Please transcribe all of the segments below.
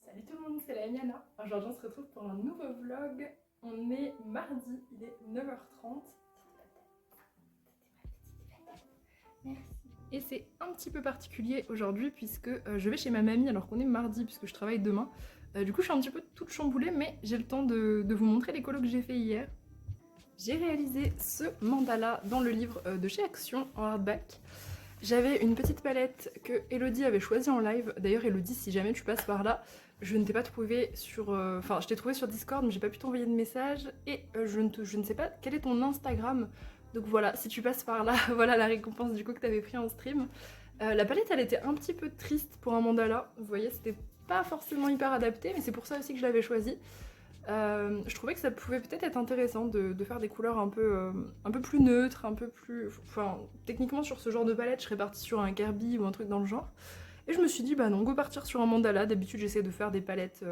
Salut tout le monde, c'est la Yana. Aujourd'hui on se retrouve pour un nouveau vlog. On est mardi, il est 9h30. Merci. Et c'est un petit peu particulier aujourd'hui puisque je vais chez ma mamie alors qu'on est mardi puisque je travaille demain. Du coup je suis un petit peu toute chamboulée mais j'ai le temps de vous montrer les colos que j'ai fait hier. J'ai réalisé ce mandala dans le livre de chez Action en hardback. J'avais une petite palette que Elodie avait choisie en live. D'ailleurs Elodie, si jamais tu passes par là, je ne t'ai pas trouvé sur... Enfin, je t'ai trouvé sur Discord, mais j'ai pas pu t'envoyer de message. Et je ne sais pas quel est ton Instagram. Donc voilà, si tu passes par là, voilà la récompense du coup que t'avais pris en stream. La palette, elle était un petit peu triste pour un mandala. Vous voyez, c'était pas forcément hyper adapté, mais c'est pour ça aussi que je l'avais choisi. Je trouvais que ça pouvait peut-être être intéressant de faire des couleurs un peu plus neutres, un peu plus... Enfin, techniquement sur ce genre de palette, je serais partie sur un Kirby ou un truc dans le genre. Et je me suis dit, bah non, go partir sur un mandala. D'habitude, j'essaie de faire des palettes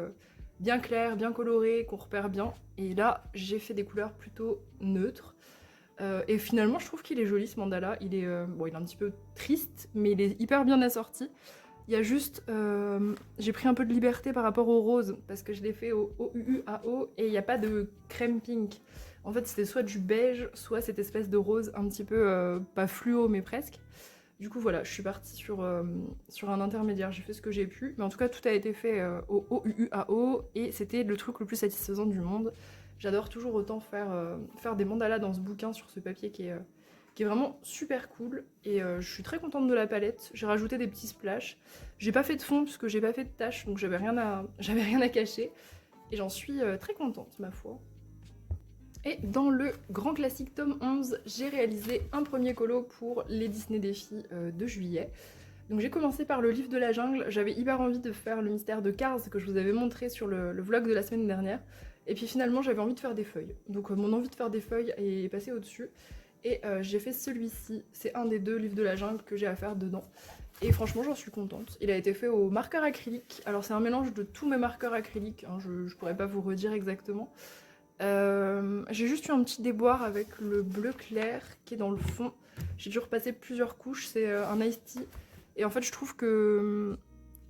bien claires, bien colorées, qu'on repère bien. Et là, j'ai fait des couleurs plutôt neutres. Et finalement, je trouve qu'il est joli ce mandala. Il est, bon, il est un petit peu triste, mais il est hyper bien assorti. Il y a juste, j'ai pris un peu de liberté par rapport au rose, parce que je l'ai fait au OUUAO, et il n'y a pas de crème pink. En fait, c'était soit du beige, soit cette espèce de rose un petit peu, pas fluo, mais presque. Du coup, voilà, je suis partie sur un intermédiaire, j'ai fait ce que j'ai pu. Mais en tout cas, tout a été fait au OUUAO, et c'était le truc le plus satisfaisant du monde. J'adore toujours autant faire des mandalas dans ce bouquin sur ce papier qui est vraiment super cool. Et je suis très contente de la palette. J'ai rajouté des petits splashes. J'ai pas fait de fond puisque j'ai pas fait de tâches, donc j'avais rien à cacher. Et j'en suis très contente, ma foi. Et dans le grand classique tome 11, j'ai réalisé un premier colo pour les Disney Défis de juillet. Donc j'ai commencé par le livre de la jungle. J'avais hyper envie de faire le mystère de Cars que je vous avais montré sur le vlog de la semaine dernière. Et puis finalement j'avais envie de faire des feuilles. Donc mon envie de faire des feuilles est passée au-dessus. Et j'ai fait celui-ci, c'est un des deux livres de la jungle que j'ai à faire dedans. Et franchement j'en suis contente. Il a été fait au marqueur acrylique. Alors c'est un mélange de tous mes marqueurs acryliques, hein, je pourrais pas vous redire exactement. J'ai juste eu un petit déboire avec le bleu clair qui est dans le fond. J'ai dû repasser plusieurs couches, c'est un iced tea. Et en fait je trouve que...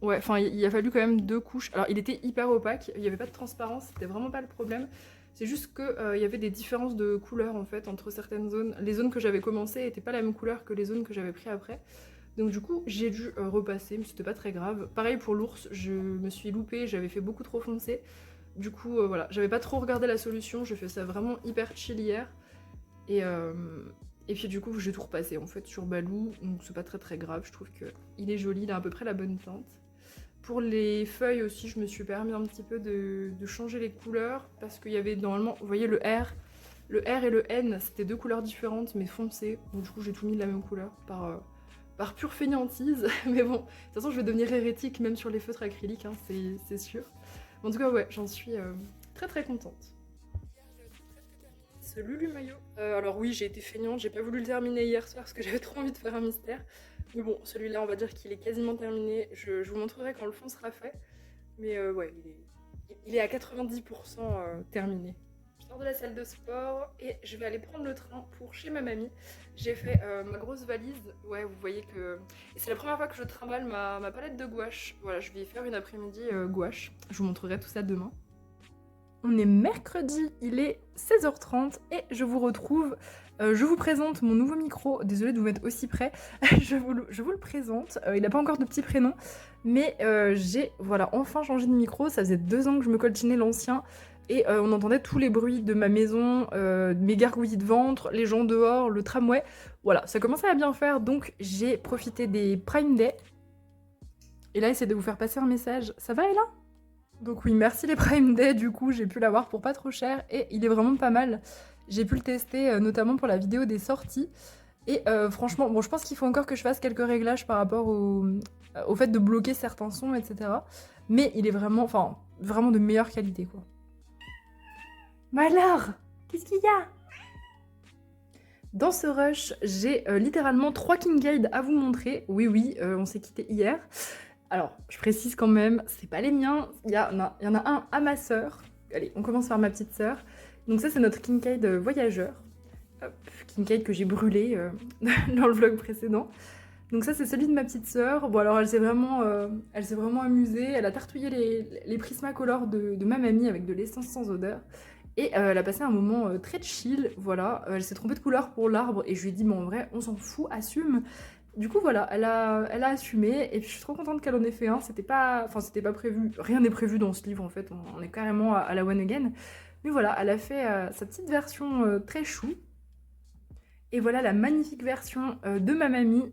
Ouais, enfin il a fallu quand même 2 couches. Alors il était hyper opaque, il n'y avait pas de transparence, c'était vraiment pas le problème. C'est juste qu'il y avait des différences de couleurs en fait entre certaines zones. Les zones que j'avais commencé n'étaient pas la même couleur que les zones que j'avais pris après. Donc du coup j'ai dû repasser, mais c'était pas très grave. Pareil pour l'ours, je me suis loupée, j'avais fait beaucoup trop foncé. Du coup voilà, j'avais pas trop regardé la solution, j'ai fait ça vraiment hyper chill hier. Et puis du coup j'ai tout repassé en fait sur Baloo, donc c'est pas très grave, je trouve qu'il est joli, il a à peu près la bonne teinte. Pour les feuilles aussi, je me suis permis un petit peu de changer les couleurs parce qu'il y avait normalement, vous voyez le R et le N, c'était 2 couleurs différentes mais foncées. Donc du coup j'ai tout mis de la même couleur par pure fainéantise. Mais bon, de toute façon je vais devenir hérétique même sur les feutres acryliques, hein, c'est sûr. En tout cas ouais, j'en suis très contente. Ce Lulu Maillot. Alors oui, j'ai été feignante, j'ai pas voulu le terminer hier soir parce que j'avais trop envie de faire un mystère. Mais bon, celui-là, on va dire qu'il est quasiment terminé. Je vous montrerai quand le fond sera fait. Mais ouais, il est à 90% terminé. Je sors de la salle de sport et je vais aller prendre le train pour chez ma mamie. J'ai fait ma grosse valise. Ouais, vous voyez que... Et c'est la première fois que je trimballe ma palette de gouache. Voilà, je vais y faire une après-midi gouache. Je vous montrerai tout ça demain. On est mercredi, il est 16h30 et je vous retrouve. Je vous présente mon nouveau micro. Désolée de vous mettre aussi près. je vous le présente. Il n'a pas encore de petit prénom, mais j'ai voilà, enfin changé de micro. Ça faisait 2 ans que je me coltinais l'ancien et on entendait tous les bruits de ma maison, mes gargouillis de ventre, les gens dehors, le tramway. Voilà, ça commençait à bien faire, donc j'ai profité des Prime Day. Et là, essayer de vous faire passer un message. Ça va, Ella ? Donc oui, merci les Prime Day, du coup, j'ai pu l'avoir pour pas trop cher et il est vraiment pas mal. J'ai pu le tester notamment pour la vidéo des sorties. Et franchement, bon, je pense qu'il faut encore que je fasse quelques réglages par rapport au fait de bloquer certains sons, etc. Mais il est vraiment, enfin, vraiment de meilleure qualité, quoi. Mais alors, qu'est-ce qu'il y a ? Dans ce rush, j'ai littéralement 3 Kincaid à vous montrer. Oui, on s'est quitté hier. Alors, je précise quand même, c'est pas les miens, il y en a un à ma sœur. Allez, on commence par ma petite sœur. Donc ça, c'est notre Kincaid voyageur. Hop, Kincaid que j'ai brûlé dans le vlog précédent. Donc ça c'est celui de ma petite sœur. Bon alors elle s'est vraiment amusée, elle a tartouillé les Prismacolor de ma mamie avec de l'essence sans odeur. Et elle a passé un moment très chill, voilà. Elle s'est trompée de couleur pour l'arbre et je lui ai dit mais en vrai on s'en fout, assume. Du coup voilà, elle a assumé et puis je suis trop contente qu'elle en ait fait un. C'était pas prévu, rien n'est prévu dans ce livre en fait, on est carrément à la one again. Mais voilà, elle a fait sa petite version très chou. Et voilà la magnifique version de ma mamie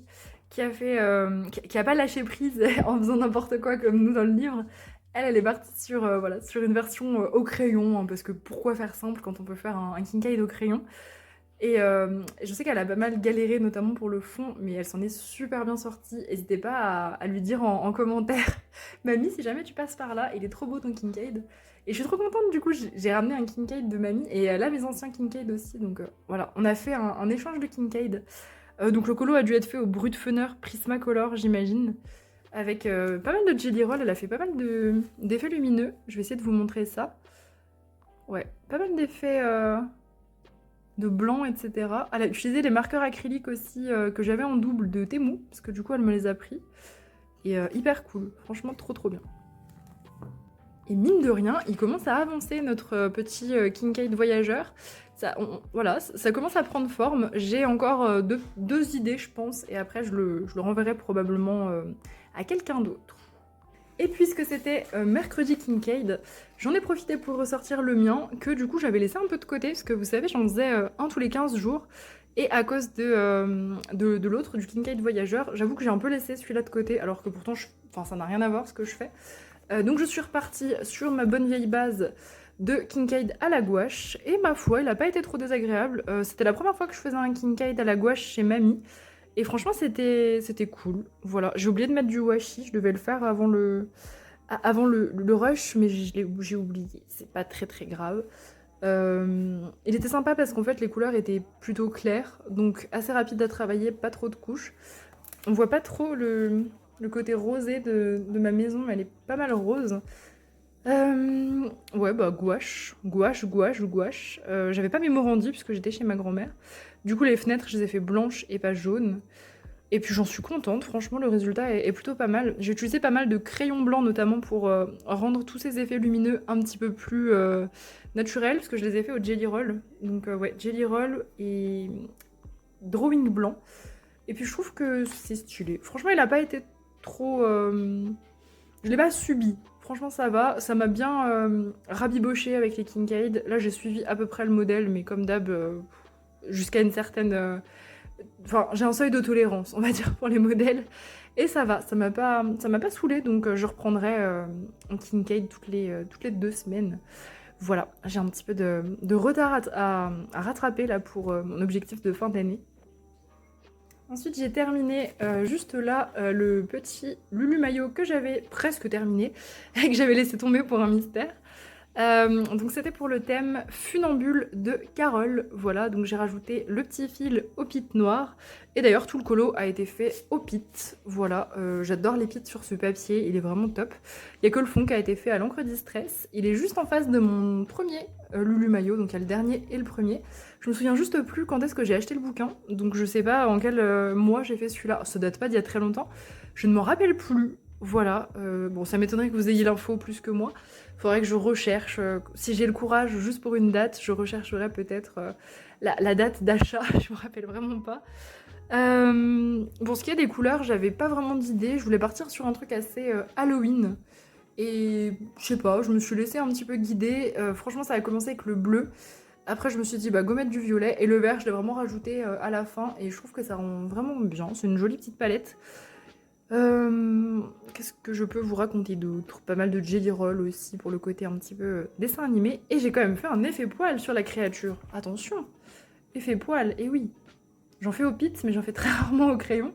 qui a pas lâché prise en faisant n'importe quoi comme nous dans le livre. Elle est partie voilà, sur une version au crayon, hein, parce que pourquoi faire simple quand on peut faire un Kincaid au crayon. Et je sais qu'elle a pas mal galéré, notamment pour le fond, mais elle s'en est super bien sortie. N'hésitez pas à lui dire en commentaire, Mamie, si jamais tu passes par là, il est trop beau ton Kincaid. Et je suis trop contente, du coup, j'ai ramené un Kincaid de mamie, et elle a mes anciens Kincaid aussi, donc voilà, on a fait un échange de Kincaid. Donc le colo a dû être fait au Brutfener Prismacolor, j'imagine, avec pas mal de jelly roll. Elle a fait pas mal d'effets lumineux. Je vais essayer de vous montrer ça. Ouais, pas mal d'effets de blanc, etc. Elle a utilisé les marqueurs acryliques aussi que j'avais en double de Temu, parce que du coup elle me les a pris. Et hyper cool, franchement trop bien. Et mine de rien, il commence à avancer notre petit Kincaid voyageur. Voilà, ça commence à prendre forme. J'ai encore deux idées, je pense, et après je le renverrai probablement à quelqu'un d'autre. Et puisque c'était mercredi Kincaid, j'en ai profité pour ressortir le mien, que du coup j'avais laissé un peu de côté, parce que vous savez, j'en faisais un tous les 15 jours. Et à cause de l'autre, du Kincaid voyageur, j'avoue que j'ai un peu laissé celui-là de côté, alors que pourtant, ça n'a rien à voir ce que je fais. Donc je suis repartie sur ma bonne vieille base de Kincaid à la gouache, et ma foi, il n'a pas été trop désagréable. C'était la première fois que je faisais un Kincaid à la gouache chez mamie, et franchement c'était cool. Voilà, j'ai oublié de mettre du washi, je devais le faire avant le rush, mais j'ai oublié, c'est pas très grave. Il était sympa parce qu'en fait les couleurs étaient plutôt claires, donc assez rapide à travailler, pas trop de couches. On voit pas trop le côté rosé de ma maison, mais elle est pas mal rose. Ouais, bah gouache. J'avais pas mes morandis puisque j'étais chez ma grand-mère. Du coup, les fenêtres, je les ai fait blanches et pas jaunes. Et puis j'en suis contente, franchement, le résultat est plutôt pas mal. J'ai utilisé pas mal de crayons blancs, notamment pour rendre tous ces effets lumineux un petit peu plus naturels, parce que je les ai fait au Jelly Roll. Donc ouais, Jelly Roll et drawing blanc. Et puis je trouve que c'est stylé. Franchement, il a pas été trop... Je l'ai pas subi. Franchement, ça va. Ça m'a bien rabiboché avec les Kincaid. Là, j'ai suivi à peu près le modèle, mais comme d'hab, jusqu'à une certaine... Enfin, j'ai un seuil de tolérance, on va dire, pour les modèles. Et ça va, ça m'a pas saoulé, donc je reprendrai un Kincaid toutes les 2 semaines. Voilà, j'ai un petit peu de retard à rattraper là pour mon objectif de fin d'année. Ensuite, j'ai terminé juste là le petit Lulu Maillot que j'avais presque terminé et que j'avais laissé tomber pour un mystère. Donc c'était pour le thème Funambule de Carole. Voilà, donc j'ai rajouté le petit fil au pit noir. Et d'ailleurs, tout le colo a été fait au pit. Voilà, j'adore les pits sur ce papier, il est vraiment top. Il n'y a que le fond qui a été fait à l'encre Distress. Il est juste en face de mon premier Lulu Maillot, donc il y a le dernier et le premier. Je me souviens juste plus quand est-ce que j'ai acheté le bouquin, donc je sais pas en quel mois j'ai fait celui-là. Ça date pas d'il y a très longtemps. Je ne m'en rappelle plus. Voilà, bon, ça m'étonnerait que vous ayez l'info plus que moi. Faudrait que je recherche. Si j'ai le courage, juste pour une date, je rechercherai peut-être la date d'achat. Je me rappelle vraiment pas. Pour ce qui est des couleurs, j'avais pas vraiment d'idée. Je voulais partir sur un truc assez Halloween. Et je sais pas, je me suis laissée un petit peu guider. Franchement, ça a commencé avec le bleu. Après, je me suis dit, bah, go mettre du violet. Et le vert, je l'ai vraiment rajouté à la fin. Et je trouve que ça rend vraiment bien. C'est une jolie petite palette. Qu'est-ce que je peux vous raconter d'autre? Pas mal de jelly roll aussi pour le côté un petit peu dessin animé. Et j'ai quand même fait un effet poil sur la créature. Attention, effet poil, et oui. J'en fais au pit, mais j'en fais très rarement au crayon.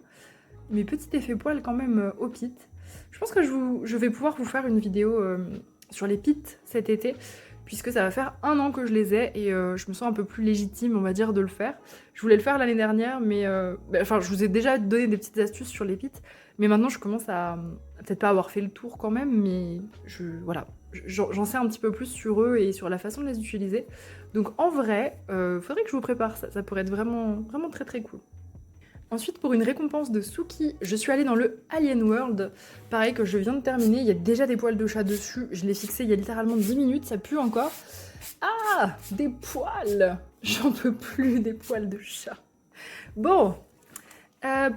Mais petit effet poil quand même au pit. Je pense que je vais pouvoir vous faire une vidéo sur les pits cet été, puisque ça va faire 1 an que je les ai et je me sens un peu plus légitime, on va dire, de le faire. Je voulais le faire l'année dernière, mais enfin, je vous ai déjà donné des petites astuces sur les pits, mais maintenant je commence à peut-être pas avoir fait le tour quand même, mais voilà, j'en sais un petit peu plus sur eux et sur la façon de les utiliser. Donc en vrai, faudrait que je vous prépare ça, ça pourrait être vraiment très cool. Ensuite, pour une récompense de Suki, je suis allée dans le Alien World. Pareil que je viens de terminer, il y a déjà des poils de chat dessus. Je l'ai fixé il y a littéralement 10 minutes, ça pue encore. Ah, des poils! J'en peux plus des poils de chat. Bon,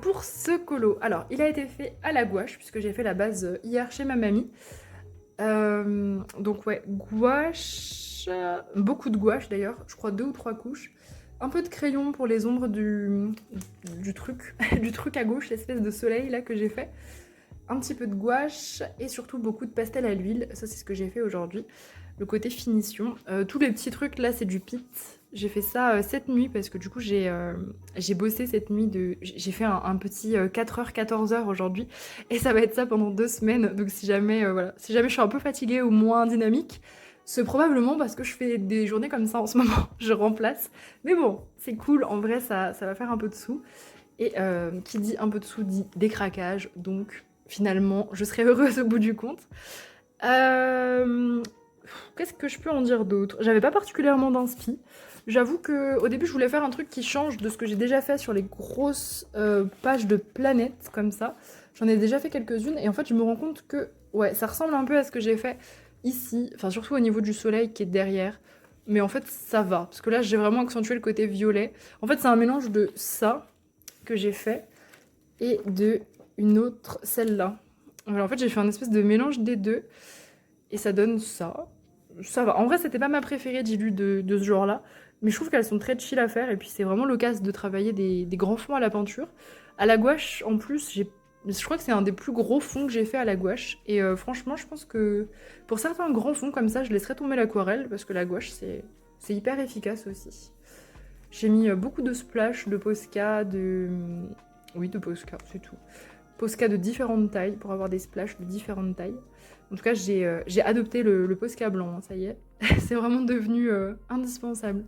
pour ce colo, alors il a été fait à la gouache, puisque j'ai fait la base hier chez ma mamie. Donc ouais, gouache, beaucoup de gouache d'ailleurs, je crois 2 ou 3 couches. Un peu de crayon pour les ombres du truc, du truc à gauche, l'espèce de soleil là que j'ai fait. Un petit peu de gouache et surtout beaucoup de pastel à l'huile, ça c'est ce que j'ai fait aujourd'hui. Le côté finition. Tous les petits trucs là c'est du pit. J'ai fait ça cette nuit parce que du coup j'ai bossé cette nuit j'ai fait un petit 4h, 14h aujourd'hui et ça va être ça pendant 2 semaines. Donc si jamais, voilà, si jamais je suis un peu fatiguée ou moins dynamique, c'est probablement parce que je fais des journées comme ça en ce moment, je remplace. Mais bon, c'est cool, en vrai ça va faire un peu de sous. Et qui dit un peu de sous dit décraquage, donc finalement je serai heureuse au bout du compte. Qu'est-ce que je peux en dire d'autre? J'avais pas particulièrement d'inspi. J'avoue qu'au début je voulais faire un truc qui change de ce que j'ai déjà fait sur les grosses pages de planètes comme ça. J'en ai déjà fait quelques-unes et en fait je me rends compte que ouais, ça ressemble un peu à ce que j'ai fait ici, enfin surtout au niveau du soleil qui est derrière. Mais en fait ça va, parce que là j'ai vraiment accentué le côté violet. En fait c'est un mélange de ça que j'ai fait et de une autre, celle-là. Alors, en fait j'ai fait un espèce de mélange des deux et ça donne ça. Ça va. En vrai c'était pas ma préférée d'illu de ce genre-là, mais je trouve qu'elles sont très chill à faire et puis c'est vraiment l'occasion de travailler des grands fonds à la peinture. À la gouache en plus je crois que c'est un des plus gros fonds que j'ai fait à la gouache. Et franchement, je pense que pour certains grands fonds comme ça, je laisserai tomber l'aquarelle parce que la gouache, c'est hyper efficace aussi. J'ai mis beaucoup de splash, de Posca, oui, de Posca, c'est tout. Posca de différentes tailles pour avoir des splashes de différentes tailles. En tout cas, j'ai adopté le Posca blanc, hein, ça y est. C'est vraiment devenu indispensable.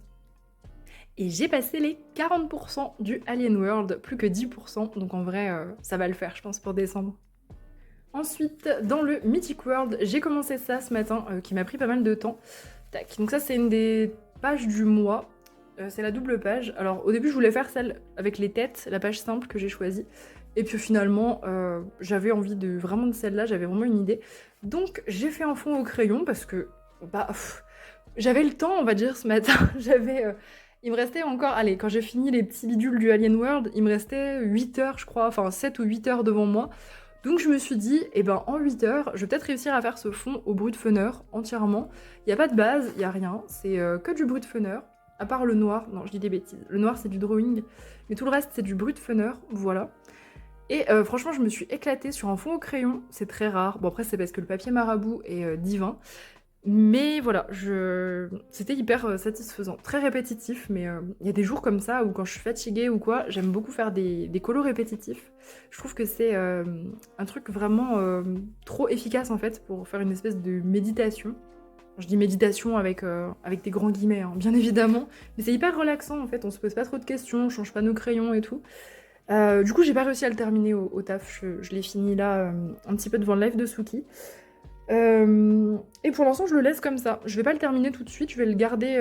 Et j'ai passé les 40% du Alien World, plus que 10%, donc en vrai, ça va le faire, je pense, pour décembre. Ensuite, dans le Mythic World, j'ai commencé ça ce matin, qui m'a pris pas mal de temps. Tac, donc ça c'est une des pages du mois, c'est la double page. Alors au début je voulais faire celle avec les têtes, la page simple que j'ai choisie. Et puis finalement, j'avais envie vraiment de celle-là, j'avais vraiment une idée. Donc j'ai fait un fond au crayon parce que, j'avais le temps, on va dire, ce matin. Il me restait encore, allez, quand j'ai fini les petits bidules du Alien World, il me restait 8 heures, je crois, enfin 7 ou 8 heures devant moi. Donc je me suis dit, eh ben en 8 heures, je vais peut-être réussir à faire ce fond au Brutfunner entièrement. Il n'y a pas de base, il n'y a rien, c'est que du Brutfunner, à part le noir, non je dis des bêtises, le noir c'est du drawing, mais tout le reste c'est du Brutfunner, voilà. Et franchement je me suis éclatée sur un fond au crayon, c'est très rare, bon après c'est parce que le papier marabout est divin, mais voilà, c'était hyper satisfaisant. Très répétitif, mais il y a des jours comme ça où quand je suis fatiguée ou quoi, j'aime beaucoup faire des colos répétitifs. Je trouve que c'est un truc vraiment trop efficace en fait pour faire une espèce de méditation. Je dis méditation avec des grands guillemets, hein, bien évidemment. Mais c'est hyper relaxant en fait, on se pose pas trop de questions, on change pas nos crayons et tout. Du coup, j'ai pas réussi à le terminer au taf, je l'ai fini là un petit peu devant le live de Suki. Et pour l'instant je le laisse comme ça, je vais pas le terminer tout de suite, je vais le garder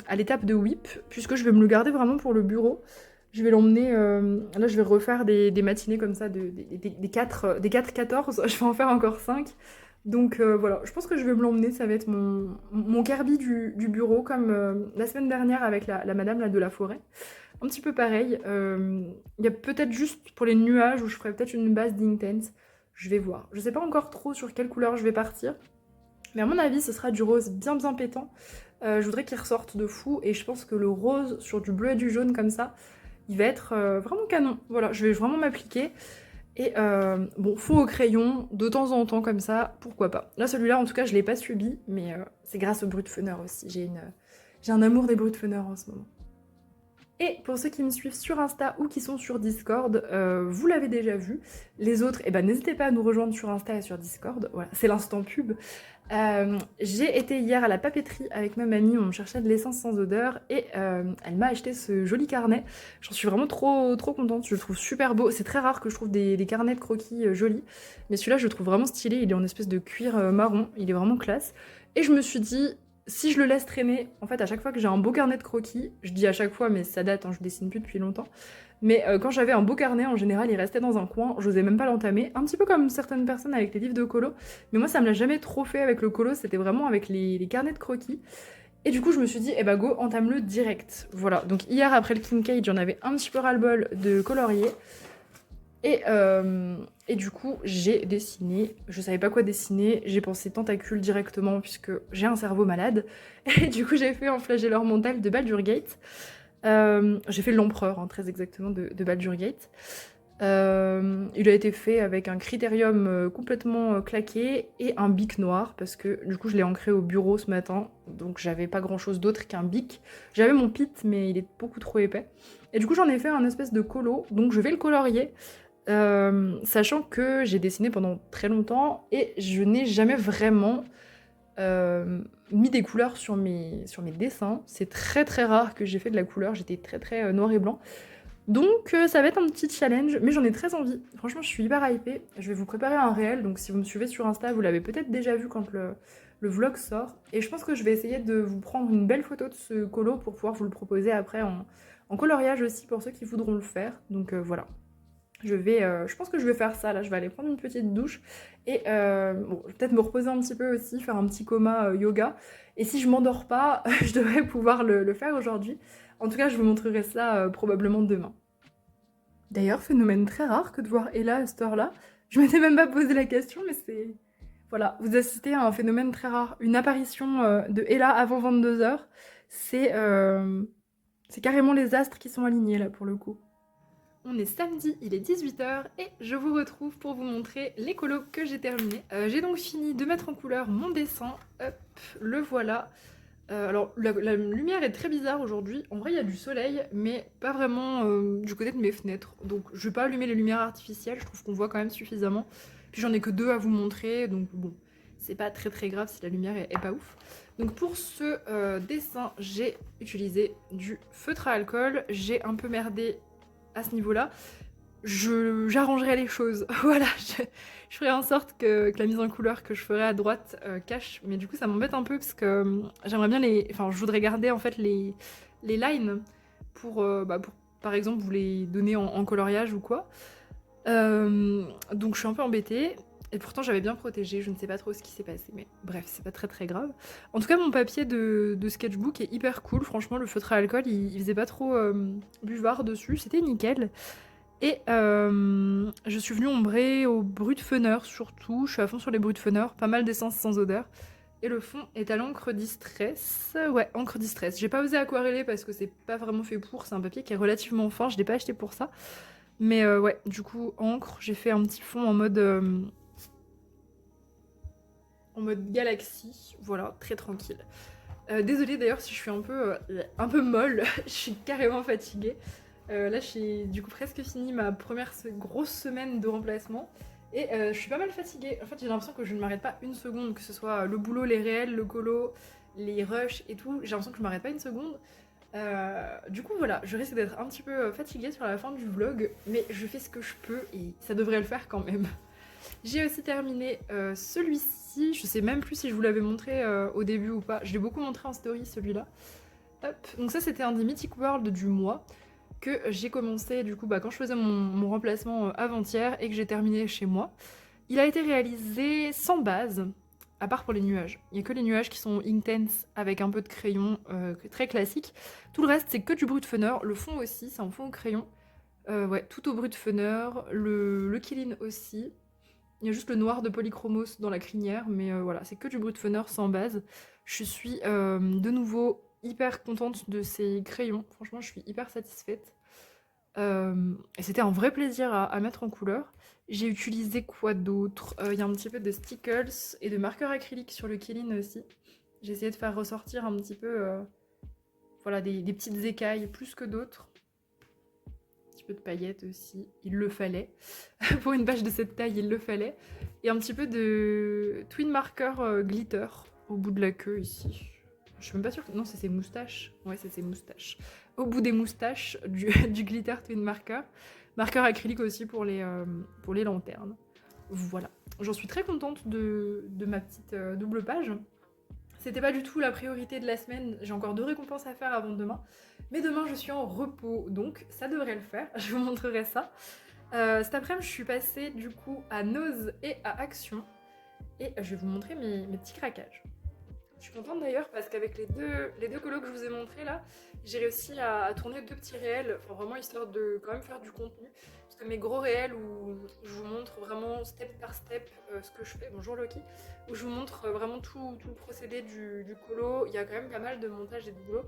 à l'étape de whip, puisque je vais me le garder vraiment pour le bureau. Je vais l'emmener, là je vais refaire des matinées comme ça, des 4-14, je vais en faire encore 5. Donc voilà, je pense que je vais me l'emmener, ça va être mon Kirby du bureau, comme la semaine dernière avec la madame là, de la forêt. Un petit peu pareil, il y a peut-être juste pour les nuages où je ferai peut-être une base d'Intense. Je vais voir. Je sais pas encore trop sur quelle couleur je vais partir. Mais à mon avis, ce sera du rose bien bien pétant. Je voudrais qu'il ressorte de fou. Et je pense que le rose sur du bleu et du jaune comme ça, il va être vraiment canon. Voilà, je vais vraiment m'appliquer. Et bon, fond au crayon, de temps en temps comme ça, pourquoi pas. Là, celui-là, en tout cas, je l'ai pas subi. Mais c'est grâce au Brutfunner aussi. J'ai un amour des Brutfunner en ce moment. Et pour ceux qui me suivent sur Insta ou qui sont sur Discord, vous l'avez déjà vu. Les autres, eh ben, n'hésitez pas à nous rejoindre sur Insta et sur Discord. Voilà, c'est l'instant pub. J'ai été hier à la papeterie avec ma mamie, on cherchait de l'essence sans odeur et elle m'a acheté ce joli carnet. J'en suis vraiment trop contente, je le trouve super beau. C'est très rare que je trouve des carnets de croquis jolis, mais celui-là je le trouve vraiment stylé, il est en espèce de cuir marron, il est vraiment classe. Et je me suis dit, si je le laisse traîner, en fait à chaque fois que j'ai un beau carnet de croquis, je dis à chaque fois mais ça date, hein, je dessine plus depuis longtemps, Mais quand j'avais un beau carnet, en général, il restait dans un coin, j'osais même pas l'entamer. Un petit peu comme certaines personnes avec les livres de colo. Mais moi, ça me l'a jamais trop fait avec le colo, c'était vraiment avec les carnets de croquis. Et du coup, je me suis dit, eh bah go, entame-le direct. Voilà, donc hier, après le Kincaid, j'en avais un petit peu ras-le-bol de colorier. Et du coup, j'ai dessiné. Je savais pas quoi dessiner. J'ai pensé tentacule directement puisque j'ai un cerveau malade. Et du coup, j'ai fait un flagelleur mental de Baldur's Gate. J'ai fait l'empereur, hein, très exactement, de Baldur's Gate. Il a été fait avec un critérium complètement claqué et un bic noir parce que du coup je l'ai ancré au bureau ce matin, donc j'avais pas grand chose d'autre qu'un bic. J'avais mon pit mais il est beaucoup trop épais. Et du coup j'en ai fait un espèce de colo, donc je vais le colorier. Sachant que j'ai dessiné pendant très longtemps et je n'ai jamais vraiment mis des couleurs sur mes dessins. C'est très très rare que j'ai fait de la couleur, j'étais très très noir et blanc. Donc ça va être un petit challenge, mais j'en ai très envie. Franchement, je suis hyper hypée. Je vais vous préparer un réel, donc si vous me suivez sur Insta, vous l'avez peut-être déjà vu quand le vlog sort. Et je pense que je vais essayer de vous prendre une belle photo de ce colo pour pouvoir vous le proposer après en coloriage aussi pour ceux qui voudront le faire. Donc voilà. Je pense que je vais faire ça là, je vais aller prendre une petite douche et bon, je vais peut-être me reposer un petit peu aussi, faire un petit coma yoga. Et si je m'endors pas, je devrais pouvoir le faire aujourd'hui. En tout cas, je vous montrerai ça probablement demain. D'ailleurs, phénomène très rare que de voir Ella à cette heure-là. Je m'étais même pas posé la question, mais c'est... Voilà, vous assistez à un phénomène très rare. Une apparition de Ella avant 22h. C'est carrément les astres qui sont alignés là pour le coup. On est samedi, il est 18h et je vous retrouve pour vous montrer les colos que j'ai terminés. J'ai donc fini de mettre en couleur mon dessin. Hop, le voilà. Alors la lumière est très bizarre aujourd'hui. En vrai, il y a du soleil, mais pas vraiment du côté de mes fenêtres. Donc je vais pas allumer les lumières artificielles, je trouve qu'on voit quand même suffisamment. Puis j'en ai que 2 à vous montrer, donc bon, c'est pas très très grave si la lumière est pas ouf. Donc pour ce dessin, j'ai utilisé du feutre à alcool. J'ai un peu merdé à ce niveau-là. J'arrangerai les choses. Voilà, je ferai en sorte que la mise en couleur que je ferai à droite cache, mais du coup ça m'embête un peu parce que j'aimerais bien enfin je voudrais garder en fait les lines pour par exemple vous les donner en coloriage ou quoi. Donc je suis un peu embêtée. Et pourtant j'avais bien protégé, je ne sais pas trop ce qui s'est passé, mais bref, c'est pas très très grave. En tout cas mon papier de sketchbook est hyper cool, franchement le feutre à alcool il faisait pas trop buvard dessus, c'était nickel. Et je suis venue ombrer au Brut-Funner surtout, je suis à fond sur les Brut-Funner, pas mal d'essence sans odeur. Et le fond est à l'encre Distress, ouais, encre Distress. J'ai pas osé aquareller parce que c'est pas vraiment fait pour, c'est un papier qui est relativement fin, je l'ai pas acheté pour ça. Mais ouais, du coup, encre, j'ai fait un petit fond en mode galaxie, voilà, très tranquille. Désolée d'ailleurs si je suis un peu molle, je suis carrément fatiguée. Là, j'ai du coup presque fini ma première grosse semaine de remplacement et je suis pas mal fatiguée. En fait, j'ai l'impression que je ne m'arrête pas une seconde, que ce soit le boulot, les réels, le colo, les rushs et tout. J'ai l'impression que je m'arrête pas une seconde. Du coup, voilà, je risque d'être un petit peu fatiguée sur la fin du vlog, mais je fais ce que je peux et ça devrait le faire quand même. J'ai aussi terminé celui-ci. Je sais même plus si je vous l'avais montré au début ou pas. Je l'ai beaucoup montré en story celui-là. Hop. Donc ça c'était un des Mythic World du mois que j'ai commencé du coup quand je faisais mon remplacement avant-hier et que j'ai terminé chez moi. Il a été réalisé sans base, à part pour les nuages. Il n'y a que les nuages qui sont Inktense avec un peu de crayon très classique. Tout le reste c'est que du Brut-Funner. Le fond aussi, c'est un fond au crayon. Ouais, tout au Brut-Funner. Le Killin aussi. Il y a juste le noir de Polychromos dans la crinière, mais voilà, c'est que du Brut-Funner sans base. Je suis de nouveau hyper contente de ces crayons. Franchement, je suis hyper satisfaite. Et c'était un vrai plaisir à mettre en couleur. J'ai utilisé quoi d'autre? Il y a un petit peu de stickles et de marqueurs acryliques sur le Killin aussi. J'ai essayé de faire ressortir un petit peu voilà, des petites écailles plus que d'autres. Peu de paillettes aussi, il le fallait. Pour une page de cette taille, il le fallait. Et un petit peu de twin marker glitter au bout de la queue ici. Je suis même pas sûre que... Non, c'est ses moustaches. Ouais, c'est ses moustaches. Au bout des moustaches, du glitter twin marker. Marqueur acrylique aussi pour les lanternes. Voilà. J'en suis très contente de ma petite double page. C'était pas du tout la priorité de la semaine. J'ai encore 2 récompenses à faire avant demain. Mais demain, je suis en repos, donc ça devrait le faire. Je vous montrerai ça. Cet après-midi, je suis passée du coup à Nose et à Action. Et je vais vous montrer mes petits craquages. Je suis contente d'ailleurs parce qu'avec les deux colos que je vous ai montrés là, j'ai réussi à tourner 2 petits réels, enfin vraiment histoire de quand même faire du contenu. Parce que mes gros réels où je vous montre vraiment step par step ce que je fais, bonjour Loki, où je vous montre vraiment tout le procédé du colo, il y a quand même pas mal de montage et de boulot.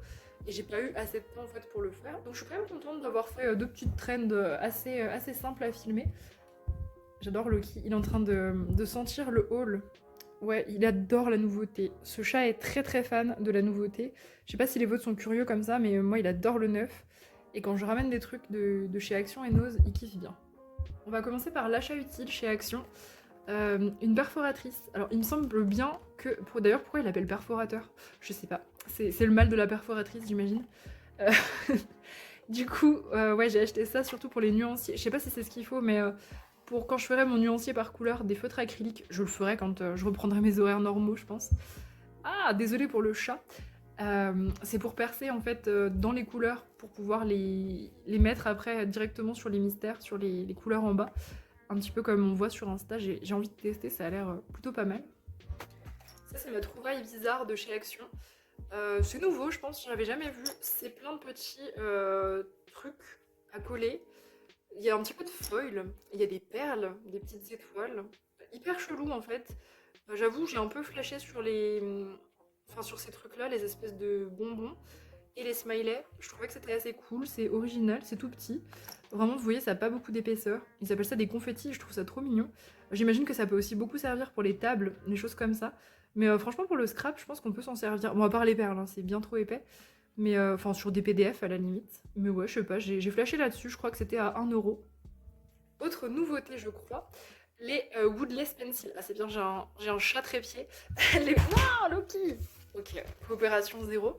Et j'ai pas eu assez de temps en fait pour le faire. Donc je suis quand même contente d'avoir fait 2 petites trends assez simples à filmer. J'adore Loki, il est en train de sentir le haul. Ouais, il adore la nouveauté. Ce chat est très fan de la nouveauté. Je sais pas si les vôtres sont curieux comme ça, mais moi il adore le neuf. Et quand je ramène des trucs de chez Action et Nose, il kiffe bien. On va commencer par l'achat utile chez Action. Une perforatrice. Alors il me semble bien que... D'ailleurs pourquoi il l'appelle perforateur? Je sais pas. C'est le mal de la perforatrice j'imagine. Euh, Du coup, ouais j'ai acheté ça surtout pour les nuanciers. Je sais pas si c'est ce qu'il faut, mais pour quand je ferai mon nuancier par couleur des feutres acryliques, je le ferai quand je reprendrai mes horaires normaux, je pense. Ah, désolé pour le chat. C'est pour percer en fait dans les couleurs pour pouvoir les mettre après directement sur les mystères, sur les couleurs en bas. Un petit peu comme on voit sur Insta, j'ai envie de tester, ça a l'air plutôt pas mal. Ça c'est ma trouvaille bizarre de chez Action. C'est nouveau, je pense, j'en avais jamais vu. C'est plein de petits trucs à coller. Il y a un petit peu de foil, il y a des perles, des petites étoiles. Hyper chelou en fait. J'avoue, j'ai un peu flashé sur enfin, sur ces trucs-là, les espèces de bonbons et les smileys. Je trouvais que c'était assez cool, c'est original, c'est tout petit. Vraiment, vous voyez, ça n'a pas beaucoup d'épaisseur. Ils appellent ça des confettis, je trouve ça trop mignon. J'imagine que ça peut aussi beaucoup servir pour les tables, des choses comme ça. Mais franchement, pour le scrap, je pense qu'on peut s'en servir. Bon, à part les perles, hein, c'est bien trop épais. Mais enfin, sur des PDF à la limite. Mais ouais, je sais pas, j'ai flashé là-dessus, je crois que c'était à 1€. Autre nouveauté, je crois, les Woodless Pencil. Ah, c'est bien, j'ai un chat trépied. Les... Non, Loki. Ok, coopération zéro.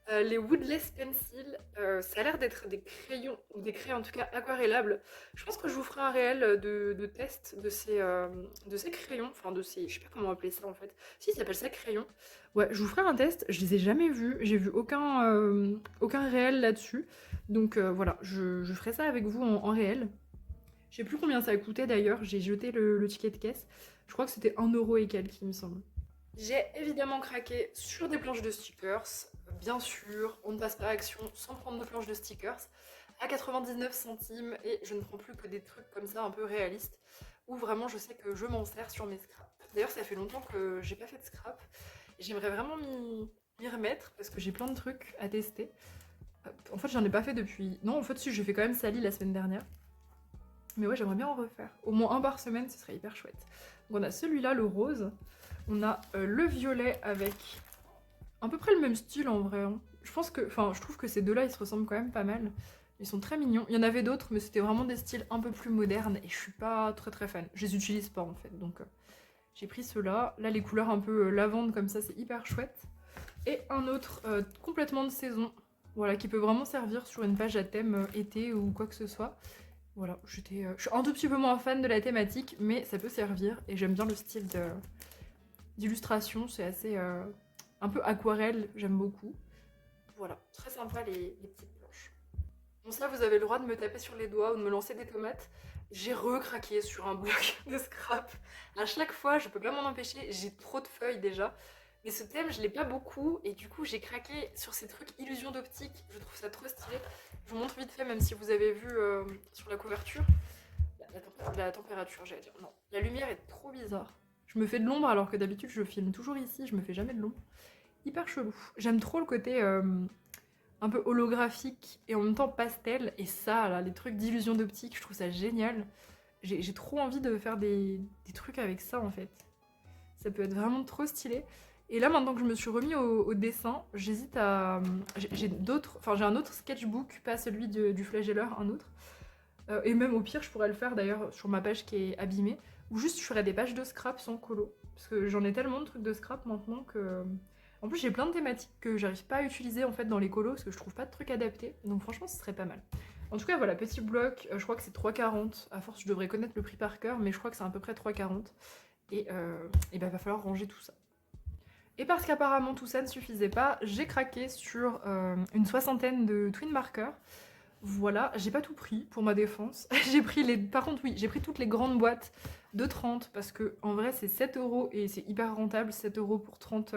Les Woodless Pencil, ça a l'air d'être des crayons, ou des crayons en tout cas aquarellables. Je pense que je vous ferai un réel de test de ces crayons, enfin de ces, je sais pas comment appeler ça en fait. Si, ça s'appelle ça crayon. Ouais, je vous ferai un test, je les ai jamais vus, j'ai vu aucun réel là-dessus. Donc voilà, je ferai ça avec vous en réel. Je sais plus combien ça a coûté d'ailleurs, j'ai jeté le ticket de caisse. Je crois que c'était 1€ et quelques, il me semble. J'ai évidemment craqué sur des planches de stickers. Bien sûr, on ne passe pas à Action sans prendre nos planches de stickers à 99 centimes et je ne prends plus que des trucs comme ça un peu réalistes où vraiment je sais que je m'en sers sur mes scraps. D'ailleurs, ça fait longtemps que j'ai pas fait de scrap et j'aimerais vraiment m'y remettre parce que j'ai plein de trucs à tester. En fait, j'en ai pas fait depuis. Non, en fait, si, j'ai fait quand même Sally la semaine dernière. Mais ouais, j'aimerais bien en refaire. Au moins un par semaine, ce serait hyper chouette. Donc on a celui-là, le rose. On a le violet avec à peu près le même style en vrai. Hein. Je pense que, enfin, je trouve que ces deux-là, ils se ressemblent quand même pas mal. Ils sont très mignons. Il y en avait d'autres, mais c'était vraiment des styles un peu plus modernes et je suis pas très fan. Je les utilise pas en fait, donc j'ai pris ceux-là. Là, les couleurs un peu lavande comme ça, c'est hyper chouette. Et un autre complètement de saison, voilà, qui peut vraiment servir sur une page à thème été ou quoi que ce soit. Voilà, je suis un tout petit peu moins fan de la thématique, mais ça peut servir et j'aime bien le style d'illustration, c'est assez un peu aquarelle, j'aime beaucoup. Voilà, très sympa les petites planches. Bon ça, vous avez le droit de me taper sur les doigts ou de me lancer des tomates. J'ai recraqué sur un bloc de scrap. À chaque fois, je peux pas m'en empêcher, j'ai trop de feuilles déjà. Mais ce thème, je l'ai pas beaucoup et du coup, j'ai craqué sur ces trucs illusion d'optique. Je trouve ça trop stylé. Je vous montre vite fait, même si vous avez vu sur la couverture. La température, j'allais dire. Non, la lumière est trop bizarre. Je me fais de l'ombre alors que d'habitude je filme toujours ici, je me fais jamais de l'ombre. Hyper chelou. J'aime trop le côté un peu holographique et en même temps pastel. Et ça, là, les trucs d'illusion d'optique, je trouve ça génial. J'ai trop envie de faire des trucs avec ça en fait. Ça peut être vraiment trop stylé. Et là, maintenant que je me suis remis au dessin, j'hésite à... J'ai d'autres... Enfin, j'ai un autre sketchbook, pas celui du flagelleur, un autre. Et même au pire, je pourrais le faire d'ailleurs sur ma page qui est abîmée. Ou juste, je ferais des pages de scrap sans colo. Parce que j'en ai tellement de trucs de scrap maintenant que... En plus, j'ai plein de thématiques que j'arrive pas à utiliser en fait dans les colos parce que je trouve pas de trucs adaptés. Donc franchement, ce serait pas mal. En tout cas, voilà, petit bloc. Je crois que c'est 3,40. À force, je devrais connaître le prix par cœur, mais je crois que c'est à peu près 3,40. Et bah, va falloir ranger tout ça. Et parce qu'apparemment tout ça ne suffisait pas, j'ai craqué sur une soixantaine de twin markers. Voilà, j'ai pas tout pris pour ma défense. J'ai pris les. Par contre, oui, j'ai pris toutes les grandes boîtes de 30 parce que en vrai c'est 7 euros et c'est hyper rentable, 7 euros pour 30